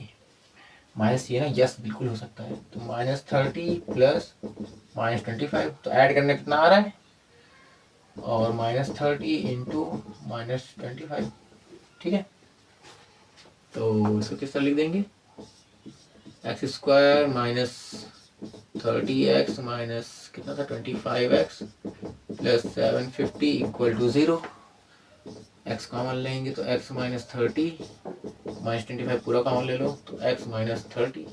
माइनस ये ना, यस बिल्कुल हो सकता है। तो -30 + -25, तो ऐड करने कितना आ रहा है, और -30 × -25, ठीक है। तो इसको किस तरह लिख देंगे, x² -30x कितना था 25x + 750 = 0। x कॉमन लेंगे तो x -30 -25 पूरा कॉमन ले लो तो x -30,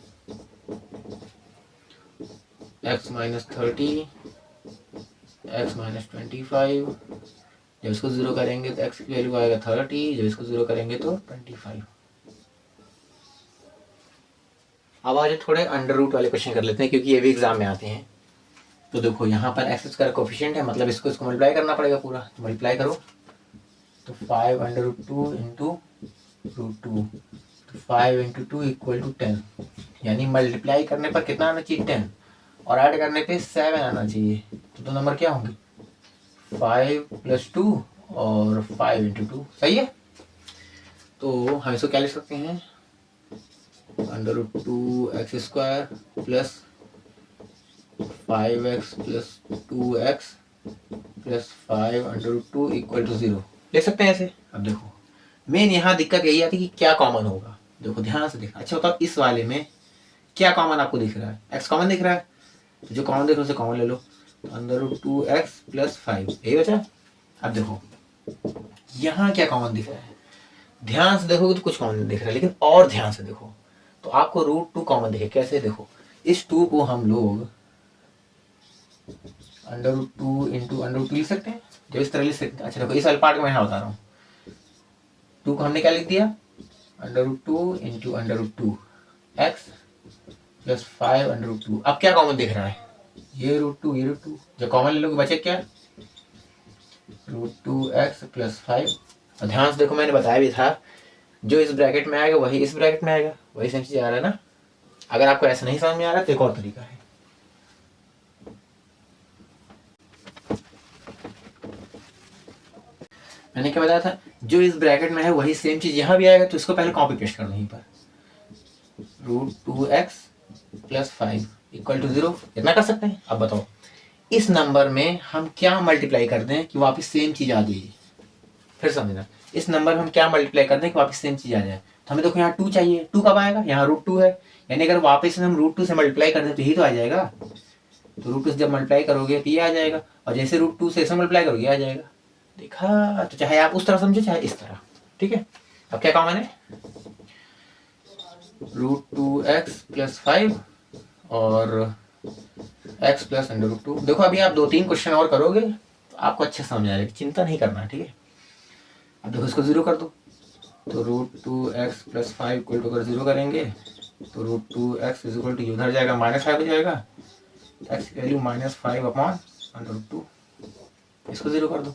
x -30, x -25, जब इसको 0 करेंगे तो x की वैल्यू आएगा 30, जब इसको 0 करेंगे तो 25। अब आज थोड़े अंडर रूट वाले क्वेश्चन कर लेते हैं क्योंकि ये भी एग्जाम में आते हैं। तो देखो यहाँ पर x का कोफिशिएंट है, मतलब इसको मल्टीप्लाई करना पड़ेगा पूरा, तो मल्टीप्लाई करो, तो 5√2 × √2, तो 5 × 2 = 10, यानी मल्टीप्लाई करने पर कितना आना चाहिए 10 और ऐड करने पे 7 आना चाहिए। तो दो नंबर क्या होंगे 5 + 2 और 5 इंटू 2, सही है। तो हम इसको क्या लिख सकते हैं, √2x² plus 5x plus 2x plus 5 √2 equal to 0 लिख सकते हैं ऐसे। अब देखो मेन यहाँ दिक्कत यही आती है कि क्या कॉमन होगा। देखो ध्यान से देखना। अच्छा बताओ इस वाले में क्या कॉमन आपको दिख रहा है, x कॉमन दिख रहा है, तो जो कॉमन दिख रहा है उसे कॉमन ले लो। तो √2x प्लस 5 यही बचा। अब देखो यहाँ क्या कॉमन दिख रहा है, ध्यान से देखोगे तो कुछ कॉमन नहीं दिख रहा है, लेकिन और ध्यान से देखो तो आपको √2 कॉमन दिखे। कैसे, देखो इस 2 को हम लोग √2 इंटू √2 लिख सकते हैं, जब इस तरह लिख सकते हैं। अच्छा देखो इस वाले पार्ट को मैं यहाँ बता रहा हूँ, 2 को हमने क्या लिख दिया, √2 इंटू √2 x प्लस 5 √2। अब क्या कॉमन दिख रहा है, ये √2 ये √2, जब कॉमन ले लोगे बचे क्या, √2x प्लस 5। और ध्यान से देखो मैंने बताया भी था जो इस ब्रैकेट में आएगा वही इस ब्रैकेट में आएगा, वही सेम चीज आ रहा है ना। अगर आपको ऐसा नहीं समझ में आ रहा तो एक और तरीका है, मैंने क्या बताया था, जो इस ब्रैकेट में है वही सेम चीज यहाँ भी आएगा, तो इसको पहले कॉपी पेस्ट करना यहीं पर, √2x प्लस 5 इक्वल टू 0, इतना कर सकते हैं। अब बताओ इस नंबर में हम क्या मल्टीप्लाई कर दें कि वापस सेम चीज आ जाए, फिर समझना, इस नंबर में हम क्या मल्टीप्लाई कर दें कि वापस सेम चीज आ जाए। तो हमें देखो यहाँ 2 चाहिए, 2 कब आएगा, यहाँ √2 है, यानी अगर वापस हम √2 से मल्टीप्लाई कर दें तो यही तो आ जाएगा। तो √2 से जब मल्टीप्लाई करोगे तो ये आ जाएगा, और जैसे √2 से इसे मल्टीप्लाई करोगे आ जाएगा। देखा, तो चाहे आप उस तरह समझे चाहे इस तरह, ठीक है। अब क्या कॉमन है, √2x प्लस 5 और x प्लस √2। देखो अभी आप 2-3 क्वेश्चन और करोगे तो आपको अच्छे समझ आएगा, चिंता नहीं करना, ठीक है। अब देखो इसको 0 कर दो, तो √2x प्लस 5 इक्वल टू अगर 0 करेंगे तो √2x इक्वल टू उधर जाएगा -5 हो जाएगा, x की वैल्यू -5/√2। इसको 0 कर दो,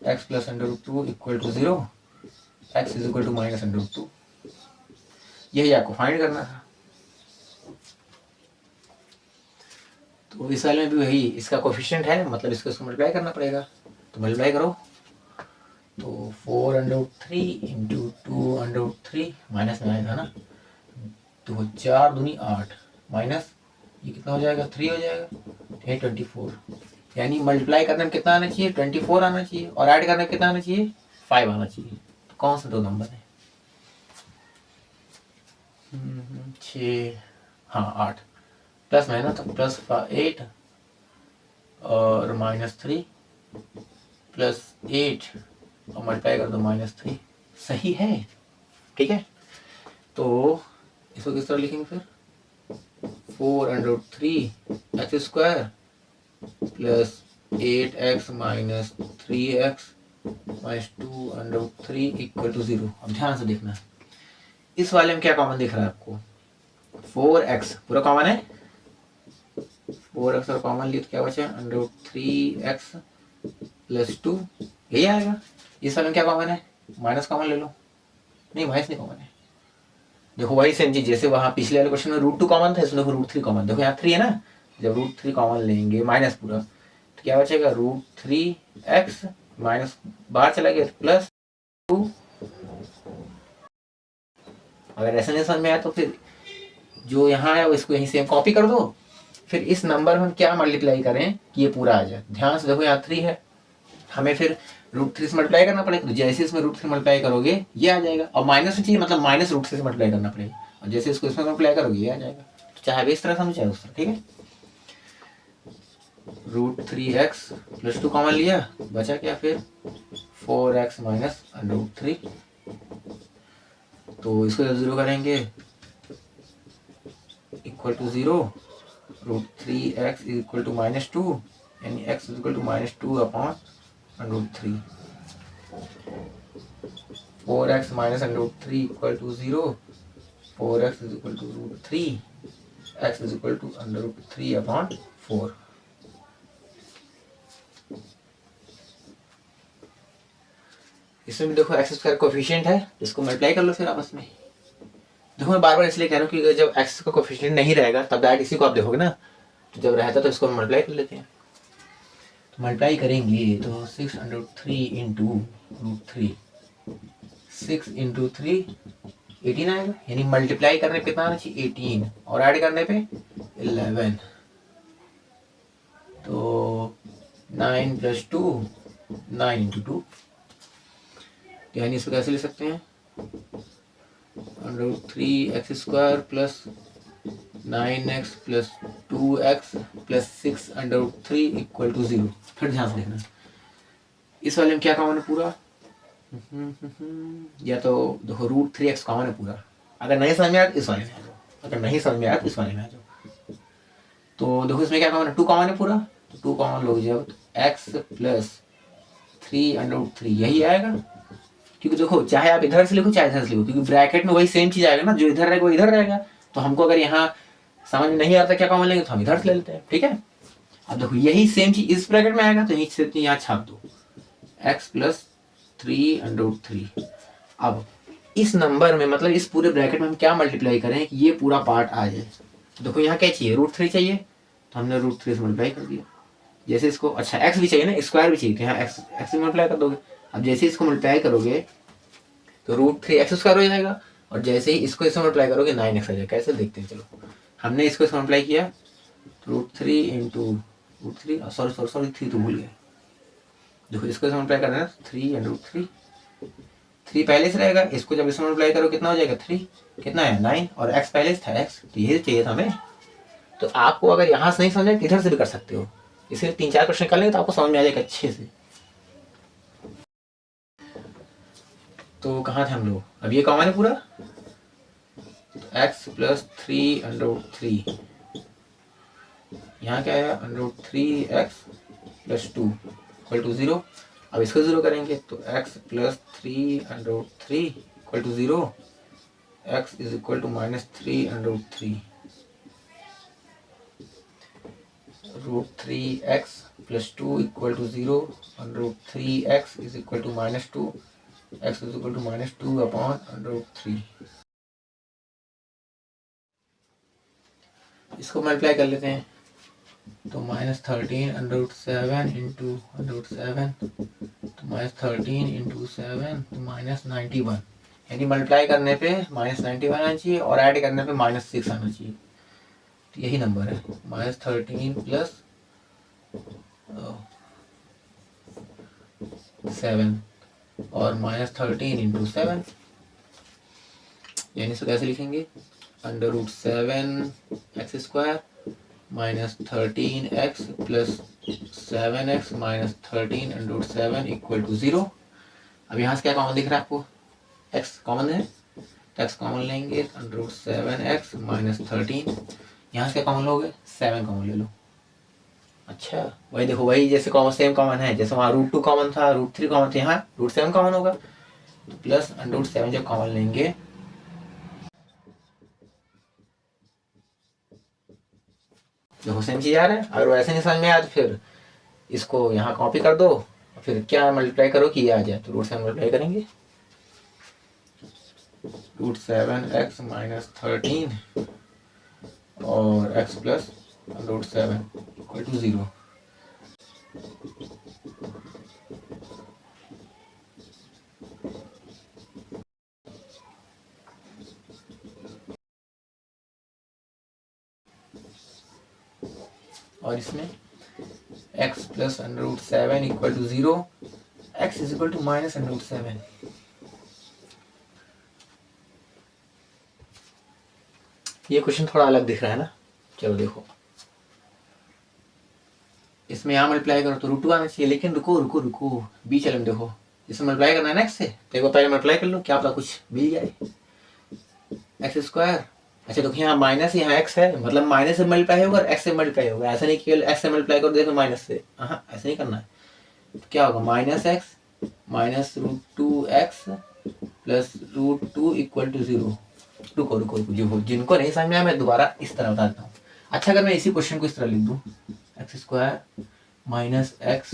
x plus √2 equal to 0, x is equal to -√2। यही आपको फाइंड करना था। तो इस वाले में भी वही, इसका कोफिशिएंट है, मतलब इसको मल्टीप्लाई करना पड़ेगा, तो मल्टीप्लाई करो। तो 4√3 इंटू 2√3 माइनस में आएगा ना, तो 4 दूनी 8 माइनस ये कितना हो जाएगा, 3 हो जाएगा, ये 24। यानी मल्टीप्लाई करने में कितना आना चाहिए, 24 आना चाहिए, और ऐड करने में कितना आना चाहिए, 5 आना चाहिए। तो कौन से दो नंबर है, 6, हाँ 8, प्लस में है ना, तो प्लस 8 और -3 प्लस 8 और मल्टीप्लाई कर दो -3, सही है, ठीक है। तो इसको किस तरह लिखेंगे फिर, 4√3x² plus 8x minus 3x minus 2√3 equal to 0। अब ध्यान से देखना, इस वाले में क्या कॉमन दिख रहा है आपको, 4x पूरा कॉमन है, 4x और कॉमन लिए तो क्या बचा, √3x प्लस 2, यही आएगा। इस वाले में क्या कॉमन है, माइनस कॉमन ले लो, नहीं माइनस नहीं कॉमन है। देखो वही सेम चीज जैसे वहां पिछले वाले क्वेश्चन में √2 कॉमन था, इसमें √3 कॉमन। देखो यहाँ 3 है ना, जब √3 कॉमन लेंगे माइनस पूरा तो क्या बचेगा, √3x माइनस बाहर चला गया प्लस 2। अगर ऐसा नहीं समझ में आया तो फिर जो यहाँ है इसको यहीं से कॉपी कर दो, फिर इस नंबर में हम क्या मल्टीप्लाई करें कि ये पूरा आ जाए। ध्यान से देखो यहाँ 3 है, हमें फिर √3 से मल्टीप्लाई करना पड़ेगा, तो जैसे इसमें √3 मल्टीप्लाई करोगे ये आ जाएगा, और माइनस में चाहिए मतलब -√3 से मल्टीप्लाई करना पड़ेगा, और जैसे इसको इसमें मल्टीप्लाई करोगे ये आ जाएगा। तो चाहे इस तरह समझ चाहे उस तरह, ठीक है। √3x प्लस 2 कॉमन लिया, बचा क्या फिर 4x माइनस √3। तो इसको जब 0 करेंगे equal to 0, √3x equal to -2, यानी x equal to -2/√3। 4x minus √3 equal to 0, 4x is equal to √3, x is equal to √3/4। इसमें भी देखो x² कोफिशिएंट है, इसको मल्टीप्लाई कर लो फिर आपस में। देखो मैं बार बार इसलिए कह रहा हूँ कि जब x का कोफिशिएंट नहीं रहेगा तब डायरेक्ट इसी को आप देखोगे ना, तो जब रहता तो इसको मल्टीप्लाई कर लेते हैं। तो मल्टीप्लाई करेंगे तो 6/3 इंटू √3, 6 इंटू 3 18 आएगा, यानी मल्टीप्लाई करने पे कितना आना चाहिए 18 और ऐड करने पे 11, तो 9 + 2 9 इंटू 2, यानी इसको कैसे ले सकते हैं √3x² plus 9x plus 2x plus 6/3 equal to 0। फिर ध्यान से देखना इस वाले में क्या कॉमन है पूरा, या तो देखो √3x कॉमन है पूरा, अगर नहीं समझ में आया तो इस वाले में आ जाओ, अगर नहीं समझ में आया तो इस वाले में आ जाओ। तो देखो इसमें क्या कॉमन है, 2 कॉमन है पूरा, तो 2 कॉमन लोग जब x प्लस 3/3 यही आएगा, क्योंकि देखो चाहे आप इधर से लिखो चाहे इधर से लिखो, क्योंकि ब्रैकेट में वही सेम चीज आएगा ना, जो इधर रहेगा वो इधर रहेगा। तो हमको अगर यहाँ समझ में नहीं आता क्या कॉमन लेंगे तो हम इधर से ले लेते हैं, ठीक है। अब देखो यही सेम चीज इस ब्रैकेट में आएगा तो यही से यहाँ छाप दो x प्लस 3/3। अब इस नंबर में मतलब इस पूरे ब्रैकेट में हम क्या मल्टीप्लाई करें कि ये पूरा पार्ट आ जाए। देखो यहाँ क्या चाहिए, √3 चाहिए, तो हमने √3 से मल्टीप्लाई कर दिया। जैसे इसको अच्छा x भी चाहिए ना, स्क्वायर भी चाहिए, तो यहाँ x से मल्टीप्लाई कर दोगे। अब जैसे इसको मल्टीप्लाई करोगे तो √3x² हो जाएगा, और जैसे ही इसको इसमें मल्टीप्लाई करोगे 9x आ जाएगा। कैसे देखते हैं, चलो हमने इसको इसमें मल्टीप्लाई किया, √3 इंटू √3, सॉरी 3 तो भूल गए। देखो इसको इसमें मल्टीप्लाई करना है 3/3, 3 पहले से रहेगा, इसको जब इसमें मल्टीप्लाई करो कितना हो जाएगा 3, कितना है 9, और x पहले से था x, तो यही चाहिए था हमें। तो आपको अगर यहाँ से नहीं समझ आए इधर से भी कर सकते हो, इसलिए 3-4 क्वेश्चन कर लेंगे तो आपको समझ में आ जाएगा अच्छे से। तो कहाँ थे हम लोग, अब ये कॉमन है पूरा, तो x प्लस 3/3, यहाँ क्या है √3x प्लस 2 इक्वल टू 0। अब इसको 0 करेंगे तो x plus 3/3 equal to 0, x is equal to -3/3, √3x plus 2 equal to 0, √3x is equal to -2, x is equal to -2/√3। इसको मल्टीप्लाई कर लेते हैं तो -13/7 इंटू √7, तो -13 इंटू 7 तो -91, यानी मल्टीप्लाई करने पे -91 आना चाहिए और ऐड करने पे -6 आना चाहिए। तो यही नंबर है -13 प्लस 7 और -13 इंटू 7, यानी इसको कैसे लिखेंगे √7x² -13x plus 7x -13/7 equal to 0। अब यहाँ से क्या कॉमन दिख रहा है आपको, x कॉमन है, तो x कॉमन लेंगे √7x -13, यहाँ से क्या कॉमन लोगे 7 कॉमन ले लो। अच्छा वही देखो वही जैसे कॉमन सेम कॉमन है, जैसे वहाँ √2 कॉमन था, √3 कॉमन था, यहाँ √7 कॉमन होगा, तो प्लस √7 जब कॉमन लेंगे देखो सेम चीज आ रहा है। अगर वैसे नहीं समझ में आया तो फिर इसको यहाँ कॉपी कर दो, फिर क्या मल्टीप्लाई करो कि ये आ जाए, तो √7 मल्टीप्लाई करेंगे, √7x -13 और x प्लस √7 इक्वल टू 0। और इसमें x plus √7 equal to 0, x is equal to -√7। ये क्वेश्चन थोड़ा अलग दिख रहा है ना, चलो देखो इसमें यहाँ मल्टीप्लाई करो तो √2 आना चाहिए, लेकिन रुको रुको रुको बीच वाले में देखो, इसमें मल्टीप्लाई करना है ना x से, तो एक बार पहले मल्टीप्लाई कर लो, क्या पता कुछ मिल जाए x²। अच्छा देखो यहाँ माइनस, यहाँ x है, मतलब माइनस से मल्टीप्लाई होगा और x से मल्टीप्लाई होगा, ऐसा नहीं कि x से मल्टीप्लाई करो देखो माइनस से, हाँ ऐसा नहीं करना है। तो क्या होगा -x -√2x plus √2 equal to 0। रुको रुको रुको, जो जिनको नहीं समझ में आया मैं दोबारा इस तरह बता देता हूँ। अच्छा अगर मैं इसी क्वेश्चन को इस तरह लिख दूँ, x² -x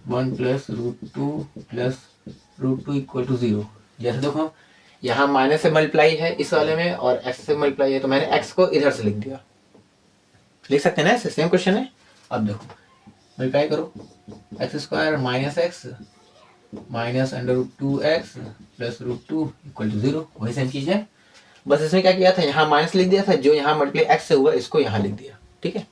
1 plus √2 plus √2 equal to 0, जैसे देखो यहाँ माइनस से मल्टीप्लाई है इस वाले में और x से मल्टीप्लाई है, तो मैंने x को इधर से लिख दिया, लिख सकते हैं ना, ऐसे सेम क्वेश्चन है। अब देखो मल्टीप्लाई करो, x square minus x minus under root 2x plus root 2 equal to 0, वही सेम चीज है। बस इसमें क्या किया था, यहाँ माइनस लिख दिया था, जो यहाँ मल्टीप्लाई एक्स से हुआ इसको यहाँ लिख दिया, ठीक है।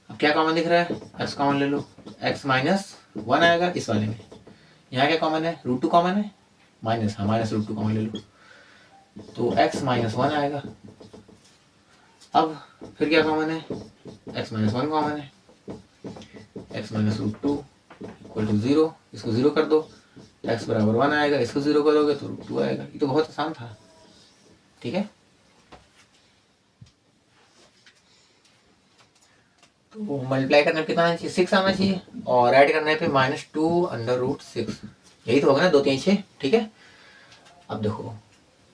अब क्या कॉमन दिख रहा है, एक्स कॉमन ले लो, एक्स माइनस 1 आएगा इस वाले में। यहाँ क्या कॉमन है, रूट 2 कॉमन है, माइनस, हाँ माइनस रूट 2 कॉमन ले लो, तो एक्स माइनस 1 आएगा। अब फिर क्या कॉमन है, एक्स माइनस 1 कॉमन है, x minus root 2 equal to 0, इसको 0 कर दो, एक्स बराबर 1 आएगा, इसको 0 करोगे तो रूट 2 आएगा। ये तो बहुत आसान था, ठीक है। तो मल्टीप्लाई करने पे कितना आना चाहिए, 6 आना चाहिए, और ऐड करने पे -2 अंडर रूट 6, यही तो होगा ना, 2 3 6, ठीक है। अब देखो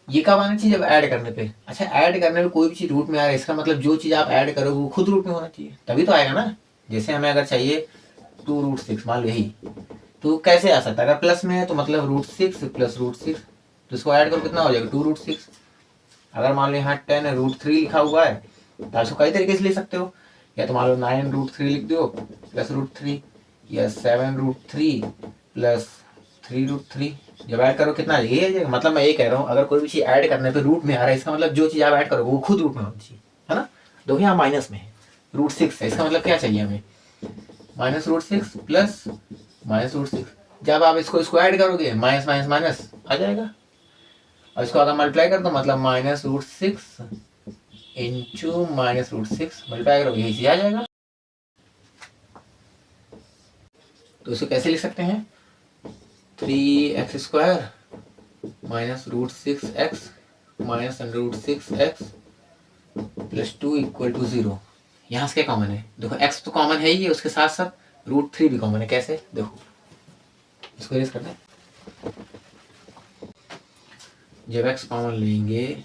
ये कब आना चाहिए, जब ऐड करने पे। अच्छा, ऐड करने पे कोई भी चीज रूट में आ रहा है, इसका मतलब जो चीज आप ऐड करोगे वो खुद रूट में होना चाहिए, तभी तो आएगा ना। जैसे हमें अगर चाहिए 2 रूट 6, मान लो यही, तो कैसे आ सकता है, अगर प्लस में है तो मतलब रूट 6 प्लस रूट 6, तो इसको ऐड करो कितना हो जाएगा, 2 रूट 6। अगर मान लो यहाँ 10 रूट 3 लिखा हुआ है तो आप इसको कई तरीके से लिख सकते हो, या तो मान लो 9 रूट 3 लिख दो प्लस रूट 3, या 7 रूट 3 प्लस 3 रूट 3। जब ऐड करो कितना ये है, मतलब मैं ये कह रहा हूँ अगर कोई भी चीज ऐड करने पे रूट में आ रहा है, इसका मतलब जो चीज आप ऐड करोगे वो खुद रूट में होनी चाहिए, है ना। देखो यहाँ माइनस में है, रूट 6 है, इसका मतलब क्या चाहिए हमें, minus root 6 plus minus root 6। जब आप इसको ऐड करोगे माइनस माइनस माइनस आ जाएगा, और इसको अगर मल्टीप्लाई कर दो मतलब minus root 6 into minus root 6 multiply करोगे यही चीज आ जाएगा। तो इसको कैसे लिख सकते हैं, 3x² minus root 6x minus under root 6x plus 2 equal to 0। यहाँ से क्या कॉमन है, देखो x तो कॉमन है ही, उसके साथ साथ रूट 3 भी कॉमन है। कैसे, देखो इसको रेस करते हैं, जब x कॉमन लेंगे,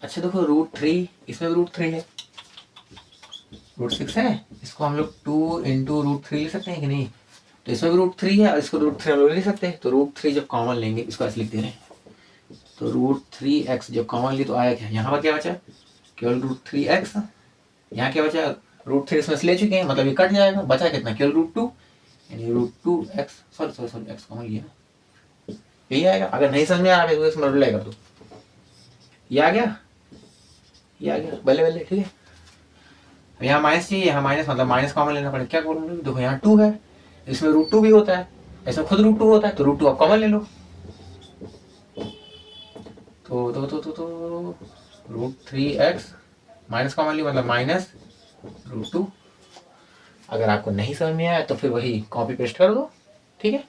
अच्छा देखो रूट 3, इसमें भी रूट 3 है, रूट 6 है, इसको हम लोग 2 इंटू रूट 3 लिख सकते हैं कि नहीं, तो इसमें भी रूट 3 है और इसको रूट 3 हम लोग लिख सकते हैं। तो रूट 3 जब कॉमन लेंगे, इसको ऐसे लिख दे रहे हैं, तो रूट 3x जब कॉमन लिए तो आया क्या, यहाँ पर क्या बचा, केवल रूट 3x, यहाँ क्या बचा, रूट 3 इसमें से ले चुके हैं, मतलब ये कट जाएगा, बचा कितना, केवल रूट 2, यानी root 2x, sorry x common लिया ना, यही आएगा। अगर नहीं समझ में आ रहा है तो इसमें मल्टीप्लाई कर दो, ये आ गया, ये आ गया, बल्ले बल्ले, ठीक है। यहाँ माइनस चाहिए, यहाँ माइनस मतलब माइनस कॉमन लेना पड़ेगा, क्या करूँ, देखो यहाँ 2 है, इसमें रूट 2 भी होता है, इसमें खुद रूट 2 होता है, तो रूट 2 आप कॉमन ले लो, तो रूट 3x माइनस कॉमन ली मतलब माइनस रूट 2। अगर आपको नहीं समझ में आया तो फिर वही कॉपी पेस्ट कर दो, ठीक है।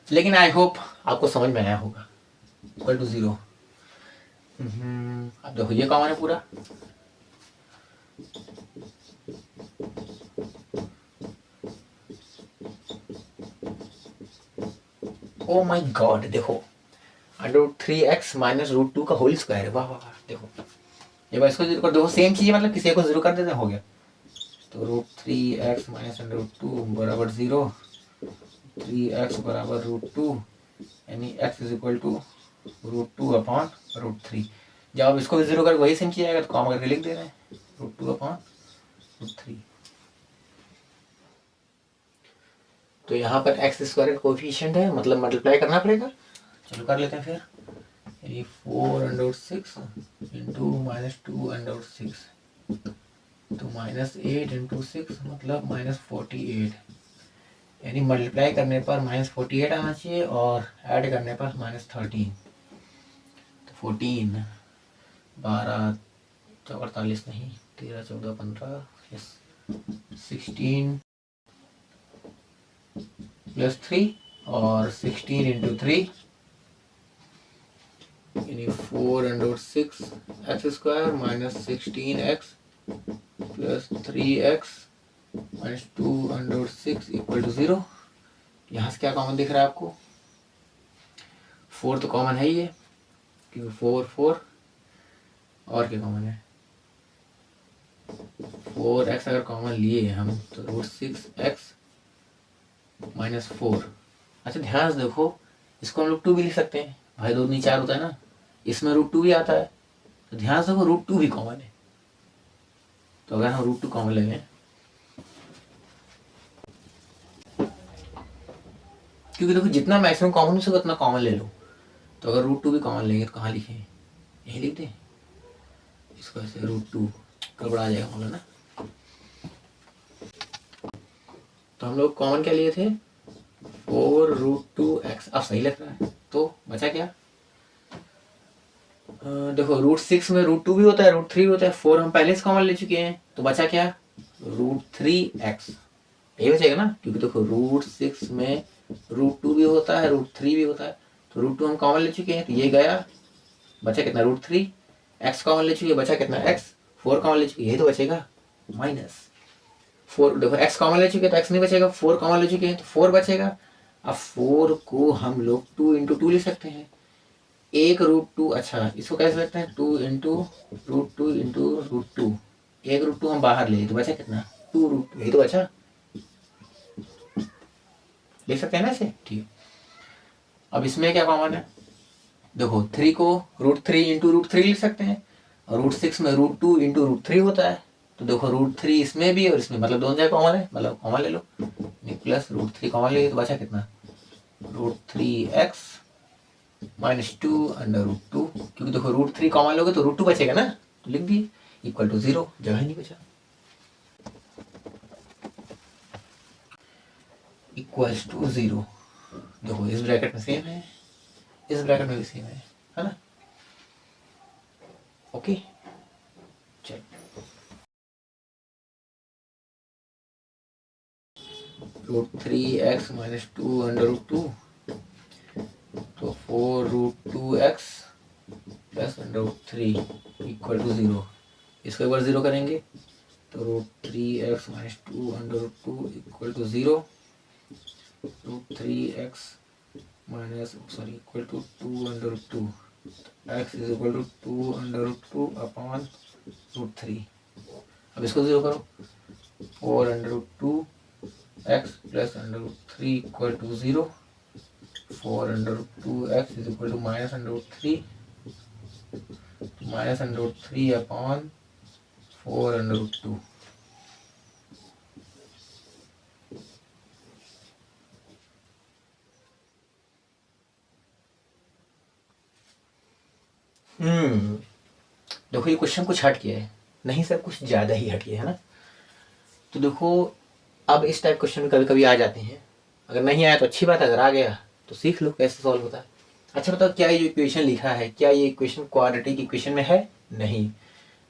लेकिन आई होप आपको समझ में आया होगा, इक्वल टू 0। अब देखो ये कॉमन है पूरा, ओ माय गॉड, देखो under root 3x minus root 2 का होल स्क्वायर है, वाह वाह वाह। देखो ये बार इसको 0 कर दो, सेम चीज है, मतलब किसी को 0 कर देते हो गया, तो root 3x minus under root 2 बराबर 0, 3x बराबर रूट 2, यानी x is equal to root 2 upon root 3। जब आप इसको भी 0 कर वही सेम चीज आएगा, तो कॉमन करके लिख दे रहे हैं, रूट 2 अपॉन रूट 3। तो यहाँ पर एक्स स्क्वायर का कोफिशिएंट है, मतलब मल्टीप्लाई करना पड़ेगा, चलो कर लेते हैं फिर। यानी 4 under root 6 into minus 2 under root 6, तो माइनस 8 इंटू 6 मतलब माइनस 48, यानी मल्टीप्लाई करने पर माइनस 48 आना चाहिए और ऐड करने पर माइनस 13। तो 14 12 48 नहीं, 13 14 15 16 प्लस 3 और 16 इंटू 3 यानी 4 under 6 x square minus 16x plus 3x minus 2 under 6 equal to 0। यहाँ से क्या कॉमन दिख रहा है आपको, 4 तो कॉमन है ही है, क्योंकि 4 4 और क्या कॉमन है, 4x अगर कॉमन लिए हम तो रूट 6x माइनस 4। अच्छा ध्यान से देखो, इसको हम लोग 2 भी लिख सकते हैं, भाई 2 दूनी 4 होता है ना, इसमें रूट 2 भी आता है, तो ध्यान से वो रूट टू भी कॉमन है, तो अगर हम रूट टू कॉमन लेंगे, क्योंकि देखो जितना मैक्सिमम कॉमन हो सके उतना कॉमन ले लो। तो अगर रूट टू भी कॉमन लेंगे तो कहाँ लिखें, यही लिख दें इसको ऐसे, रूट टू गड़बड़ा जाएगा बोला ना। तो हम लोग कॉमन क्या लिए थे, 4√2x, अब सही लग रहा है। तो बचा क्या, देखो √6 में √2 भी होता है, √3 भी होता है, 4 हम पहले से कॉमन ले चुके हैं, तो बचा क्या, √3x, यही बचेगा ना, क्योंकि देखो √6 में √2 भी होता है, √3 भी होता है, तो √2 हम कॉमन ले चुके हैं, तो ये गया, बचा कितना √3, x कॉमन ले चुके, बचा कितना x, 4 कॉमन ले चुके, यही तो बचेगा, -4। देखो x कॉमन ले चुके तो x नहीं बचेगा, 4 कॉमन ले चुके हैं तो 4 बचेगा। अब 4 को हम लोग 2 × 2 लिख सकते हैं, 1√2, अच्छा इसको कैसे लिखते हैं, 2 × √2 × √2, 1√2 हम बाहर ले तो बचा कितना, 2√2, यही तो बचा, लिख सकते हैं ना इसे, ठीक। अब इसमें क्या कॉमन है, देखो 3 को √3 × √3 लिख सकते हैं, और √6 में √2 × √3 होता है, तो देखो √3 इसमें भी और इसमें, मतलब दोनों जगह कॉमन है, मतलब कॉमन ले लो, प्लस √3 कॉमन ले, तो बचा कितना, √3x -2 √2, क्योंकि देखो √3 कॉमन लोगे तो √2 बचेगा ना, तो लिख दिए, = 0, जगह ही नहीं बचा, = 0। देखो इस ब्रैकेट में सेम है, इस ब्रैकेट में भी सेम है ना, ओके। चल √3x - 2 √2, तो 4√2x + √3 = 0। इसको एक बार 0 करेंगे तो √3x - 2 √2 = 0, √3x = 2 √2, x = 2 √2/√3। अब इसको 0 करो, 4√2x + √3 = 0, 4√2x = -√3, -√3/4√2। देखो ये क्वेश्चन कुछ हट गया है, नहीं सर कुछ ज़्यादा ही हट गया है ना। तो देखो अब इस टाइप क्वेश्चन कभी कभी आ जाते हैं, अगर नहीं आया तो अच्छी बात है, अगर आ गया तो सीख लो कैसे सॉल्व होता है। अच्छा बताओ, क्या ये इक्वेशन लिखा है, क्या ये इक्वेशन क्वाड्रेटिक इक्वेशन में है, नहीं,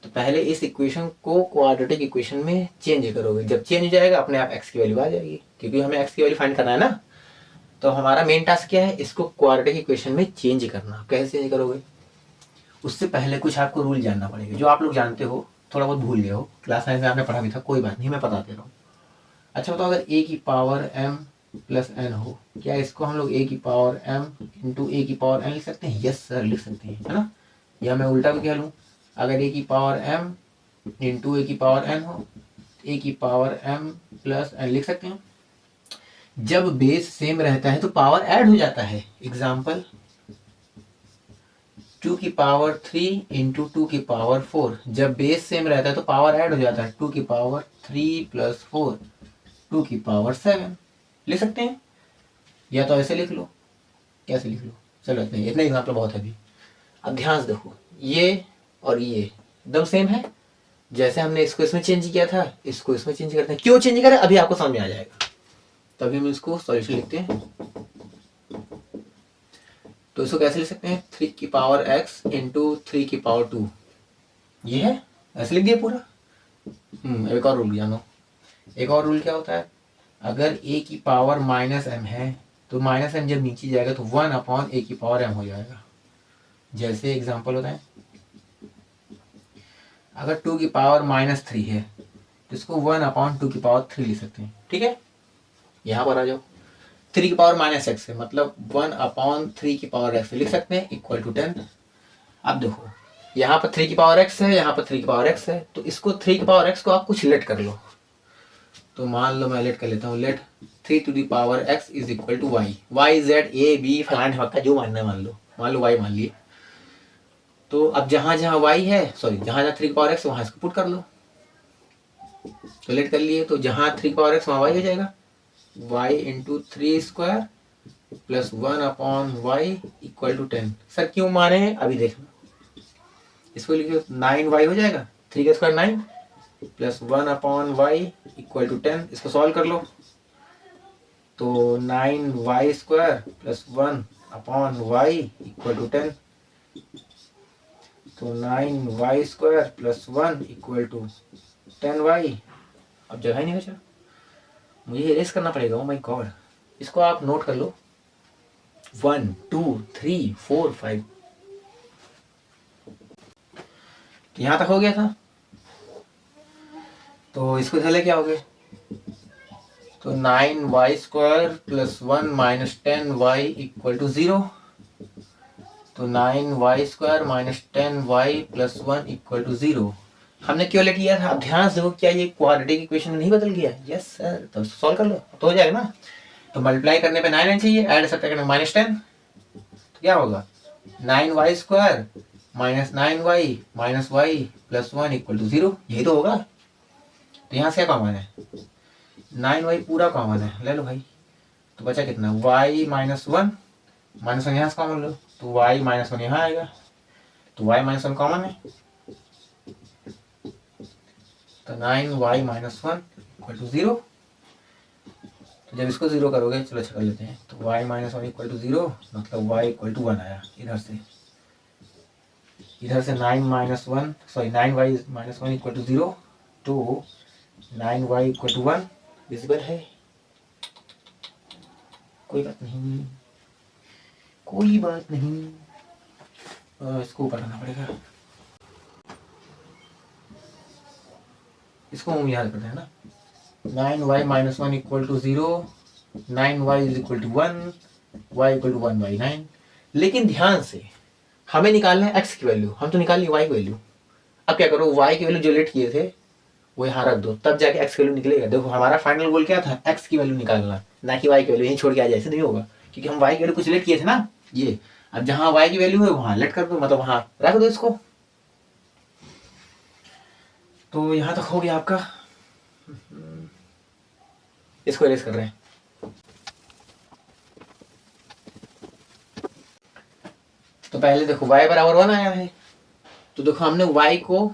तो पहले इस इक्वेशन को क्वाड्रेटिक इक्वेशन में चेंज करोगे, जब चेंज हो जाएगा अपने आप x की वैल्यू आ जाएगी, क्योंकि हमें x की वैल्यू फाइंड करना है ना। तो हमारा मेन टास्क क्या है, इसको क्वाड्रेटिक इक्वेशन में चेंज करना। कैसे चेंज करोगे, उससे पहले कुछ आपको रूल जानना पड़ेगा, जो आप लोग जानते हो, थोड़ा बहुत भूल गए हो, क्लास 9 में आपने पढ़ा भी था, कोई बात नहीं, मैं बता दे रहा हूँ। अच्छा बताओ, अगर a⁴m + n हो, क्या इसको हम लोग a⁴m × a⁴n लिख सकते हैं, यस सर लिख सकते हैं, है ना। या मैं उल्टा भी कह लूँ, अगर a⁴m × a⁴n हो, a⁴m + n लिख सकते हैं। जब बेस सेम रहता है तो पावर ऐड हो जाता है, एग्जाम्पल 2 की पावर 3 × 2 की पावर 4, जब बेस सेम रहता है तो पावर ऐड हो जाता है, 2 की पावर 3 + 4 2 की पावर 7 लिख सकते हैं, या तो ऐसे लिख लो, कैसे लिख लो, चलो इतना एग्जाम्पल बहुत है अभी। अब ध्यान से देखो, ये और ये एकदम सेम है, जैसे हमने इसको इसमें चेंज किया था, इसको इसमें चेंज करते हैं, क्यों चेंज करें अभी आपको समझ में आ जाएगा, तभी हम इसको सॉल्यूशन लिखते हैं। तो इसको कैसे लिख सकते हैं, 3 की पावर x × 3 की पावर 2, ये है, ऐसे लिख दिया पूरा। एक और रूल जानो, एक और रूल क्या होता है, अगर a की पावर -m है तो -m जब नीचे जाएगा तो 1/a⁴m हो जाएगा। जैसे एग्जांपल होता है, अगर 2 की पावर -3 है तो इसको 1/2 की पावर 3 लिख सकते हैं, ठीक है। यहाँ पर आ जाओ, 3 की पावर -x है, मतलब 1/3 की पावर x लिख सकते हैं, = 10। अब देखो यहाँ पर 3 की पावर x है, यहाँ पर 3 की पावर x है, तो इसको 3 की पावर x को आप कुछ लेट कर लो। तो मान लो मैं लेट कर लेता हूँ, late 3 to the power x = y, y z a b फलाने का जो मानना है मान लो y मान लिए। तो अब जहाँ जहाँ y है, सॉरी जहाँ जहाँ 3 की पावर x वहाँ इसको पुट कर लो, तो लेट कर लिए, तो जहाँ 3 की पावर x वहाँ y हो जाएगा, y into 3² plus 1/y equal to 10। Sir क्यों माने हैं अभी देखना, इसको लिखिए 9y हो जाएगा, 3 का square 9 plus 1/y equal to 10। इसको सॉल्व कर लो, तो 9y² plus 1/y equal to 10, तो 9y² plus 1 equal to 10y। अब जगह ही नहीं बचा, मुझे इरेज करना पड़ेगा। ओ माय गॉड, इसको आप नोट कर लो, 1 2 3 4 5। यहाँ तक हो गया था, तो इसको इधर लेके आओगे, तो 9y² plus 1 minus 10y equal to 0, तो 9y² minus 10y plus 1 equal to 0। हमने क्यों लेट किया था, अब ध्यान से देखो, क्या ये क्वाड्रेटिक इक्वेशन नहीं बदल गया? यस सर, तो सॉल्व कर लो तो हो जाएगा ना। तो मल्टीप्लाई करने पे 9 चाहिए, ऐड सब्ट्रैक्ट करने माइनस 10, तो क्या होगा 9y² minus 9y minus y plus 1 equal to 0, यही तो होगा। तो यहाँ से क्या कॉमन है, 9y पूरा कॉमन है, ले लो भाई। तो बचा कितना, y माइनस 1 यहाँ से कॉमन लो, तो y माइनस 1 यहाँ आएगा, तो y माइनस 1 कॉमन है, तो 9y माइनस 1 इक्वल टू 0। तो जब इसको 0 करोगे, चलो अच्छा कर लेते हैं, तो y माइनस 1 इक्वल टू 0 मतलब y इक्वल टू 1 आया। इधर से 9y माइनस 1 इक्वल टू 0, तो 9y इक्वल टू 1 विजिबल है। कोई बात नहीं, कोई बात नहीं, इसको ऊपर करना पड़ेगा, इसको हम याद करते हैं ना। 9y minus 1 equal to 0, 9y is equal to 1, y equal to 1/9। लेकिन ध्यान से हमें निकालना है x की वैल्यू, हम तो निकाल ली y की वैल्यू। अब क्या करो, y की वैल्यू जो लेट किए थे वो यहाँ रख दो, तब जाके x की वैल्यू निकलेगा। देखो हमारा फाइनल गोल क्या था, x की वैल्यू निकालना, ना कि y की वैल्यू। यहीं छोड़ के आ जाए, ऐसे नहीं होगा, क्योंकि हम y की वैल्यू कुछ लेट किए थे ना ये। अब जहाँ y की वैल्यू है वहाँ लेट कर दो, मतलब वहाँ रख दो इसको। तो यहाँ तक हो गया आपका, इसको इरेज कर रहे हैं। तो पहले देखो y बराबर 1 आया है, तो देखो हमने y को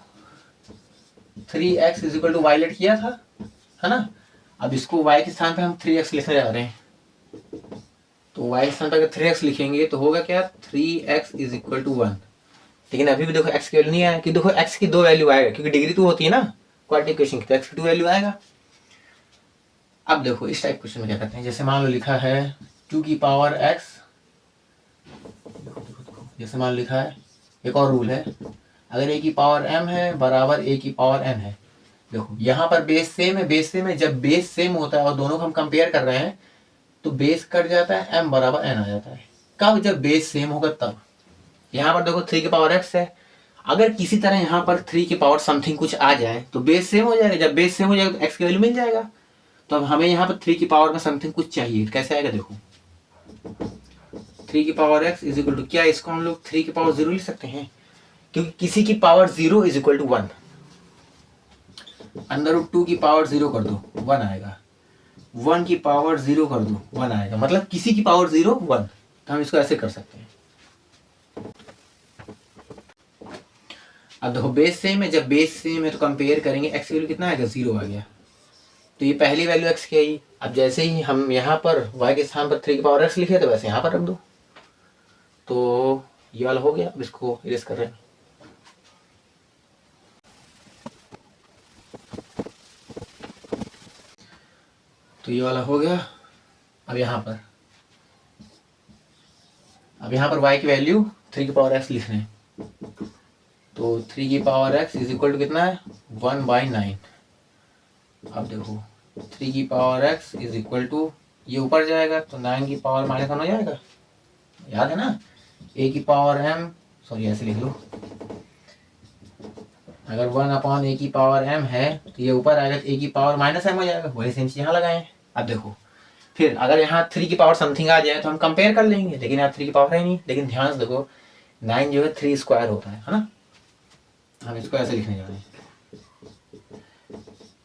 3x is equal to y let किया था, है ना। अब इसको y के स्थान पे हम 3x लिखने जा रहे हैं, तो y के स्थान पे अगर 3x लिखेंगे तो होगा क्या, 3x इज इक्वल टू 1। लेकिन अभी भी देखो x की वैल्यू नहीं आया, कि देखो x की 2 वैल्यू आएगा, क्योंकि डिग्री 2 होती है ना क्वाड्रेटिक इक्वेशन की, तो x की 2 वैल्यू आएगा। अब देखो इस टाइप क्वेश्चन में क्या करते हैं, जैसे मान लो लिखा है 2 की पावर x, जैसे मान लिखा है, एक और रूल है, अगर a की पावर m है बराबर a की पावर n है। देखो यहाँ पर बेस सेम है, बेस सेम है, जब बेस सेम होता है और दोनों को हम कंपेयर कर रहे हैं तो बेस कट जाता है, m बराबर n आ जाता है। कब, जब बेस सेम होगा तब। यहाँ पर देखो 3 की पावर x है, अगर किसी तरह यहाँ पर 3 की पावर समथिंग कुछ आ जाए तो बेस सेम हो जाएगा, जब बेस सेम हो जाएगा तो x की वैल्यू मिल जाएगा। तो अब हमें यहाँ पर 3 की पावर में समथिंग कुछ चाहिए, कैसे आएगा देखो, 3 की power x is equal to, क्या इसको हम लोग 3 की पावर 0 लिख सकते हैं, क्योंकि किसी की power 0 is equal to 1, under root 2 की पावर 0 कर दो 1 आएगा, 1 की पावर 0 कर दो 1 आएगा, मतलब किसी की पावर 0 1। तो हम इसको ऐसे कर सकते हैं। अब देखो बेस सेम है, जब बेस सेम है तो कंपेयर करेंगे, x की वैल्यू कितना आएगा, 0 आ गया, तो ये पहली वैल्यू x की आई। अब जैसे ही हम यहाँ पर y के स्थान पर 3 की पावर x लिखे तो वैसे यहाँ पर रख दो, तो ये वाला हो गया। अब इसको इरेज कर रहे हैं, तो ये वाला हो गया। अब यहाँ पर y की वैल्यू 3 की पावर x लिख रहे हैं, तो 3 की power x is equal to कितना है, 1/9। अब देखो 3 की power x is equal to, ये ऊपर जाएगा तो 9 की पावर माइनस 1 हो जाएगा, याद है ना, a की पावर m, सॉरी ऐसे लिख लो, अगर 1/a की पावर m है तो ये ऊपर आएगा तो a की पावर माइनस m हो जाएगा, वही सेम चीज यहाँ लगाएं। अब देखो फिर अगर यहाँ 3 की पावर समथिंग आ जाए तो हम कंपेयर कर लेंगे, लेकिन यहाँ 3 की पावर है नहीं। लेकिन ध्यान से देखो 9 जो है 3 स्क्वायर होता है ना। हम इसको ऐसे लिखने जा रहे हैं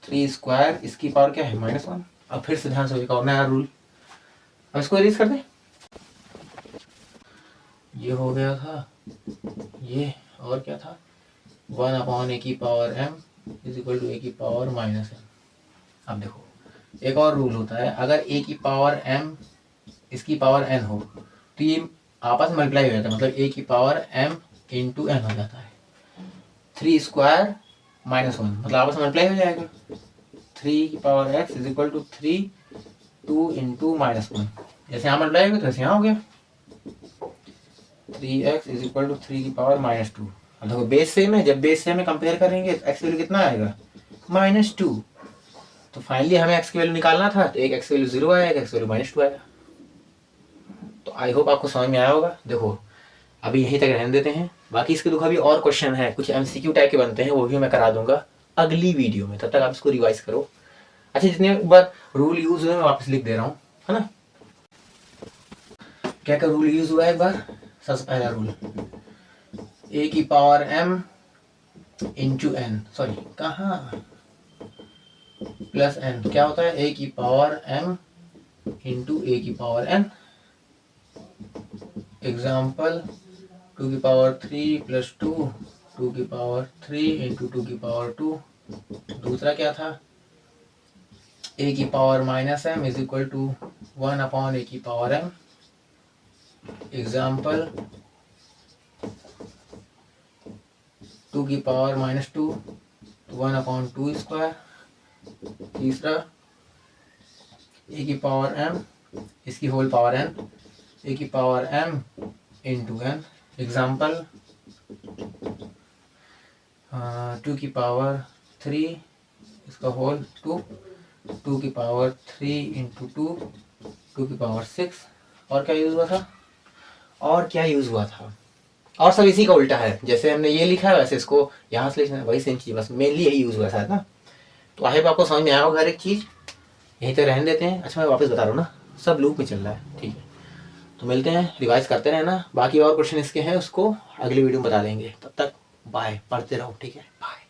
3 स्क्वायर, इसकी पावर क्या है -1। अब फिर से ध्यान से एक और नया रूल, हम इसको इरेज कर दें। ये हो गया था ये, और क्या था 1/a की power m is equal to a की पावर -m। अब देखो एक और रूल होता है, अगर a की पावर m इसकी पावर n हो तो ये आपस में मल्टीप्लाई हो जाता है, मतलब a की पावर m इंटू n हो जाता है। 3 स्क्वायर -1 मतलब आपस में मल्टीप्लाई हो जाएगा। 3 की power x is equal to 3 2 into -1, जैसे यहाँ मल्टीप्लाई हो गया तो ऐसे यहाँ हो गया 3x इज इक्वल टू 3 की पावर -2। अब देखो बेस सेम है, जब बेस सेम में कंपेयर करेंगे तो x वैल्यू कितना आएगा -2। तो फाइनली हमें x की वैल्यू निकालना था, तो एक x वैल्यू 0 आएगा, एक x वैल्यू -2 आएगा। तो आई होप आपको समझ में आया होगा। देखो अभी यहीं तक रहने देते हैं, बाकी इसके देखो अभी और क्वेश्चन है, कुछ MCQ टाइप के बनते हैं, वो भी मैं करा दूंगा अगली वीडियो में। तब तक आप इसको रिवाइज करो। अच्छा जितने बार रूल यूज हुए मैं वापस लिख दे रहा हूँ, है ना। क्या क्या रूल यूज हुआ है एक बार। सबसे पहला रूल a की power m into n, sorry कहाँ प्लस n, क्या होता है a की पावर m इंटू a की पावर n। एग्जाम्पल 2 की पावर 3 प्लस 2 2 की पावर 3 इंटू 2 की पावर 2। दूसरा क्या था a की power -m is equal to 1/a की पावर m। एग्जाम्पल 2 की पावर -2 1/2 स्क्वायर। तीसरा a की पावर m इसकी होल पावर n, a की power m into n। Example 2 की पावर 3 इसका होल 2 2 की पावर 3 इंटू 2 2 की पावर 6। और क्या यूज़ हुआ था, और क्या यूज़ हुआ था, और सब इसी का उल्टा है, जैसे हमने ये लिखा है वैसे इसको यहाँ से लिखना है, वही सेम चीज़, बस मेनली यही यूज़ हुआ था ना। तो आई होप आपको समझ में आया होगा हर एक चीज़। यहीं तक रहने देते हैं। अच्छा मैं वापस बता रहा हूँ ना, सब लूप में चल रहा है, ठीक है। तो मिलते हैं, रिवाइज करते रहना, बाकी और क्वेश्चन इसके हैं उसको अगली वीडियो में बता देंगे। तब तक बाय, पढ़ते रहो, ठीक है, बाय।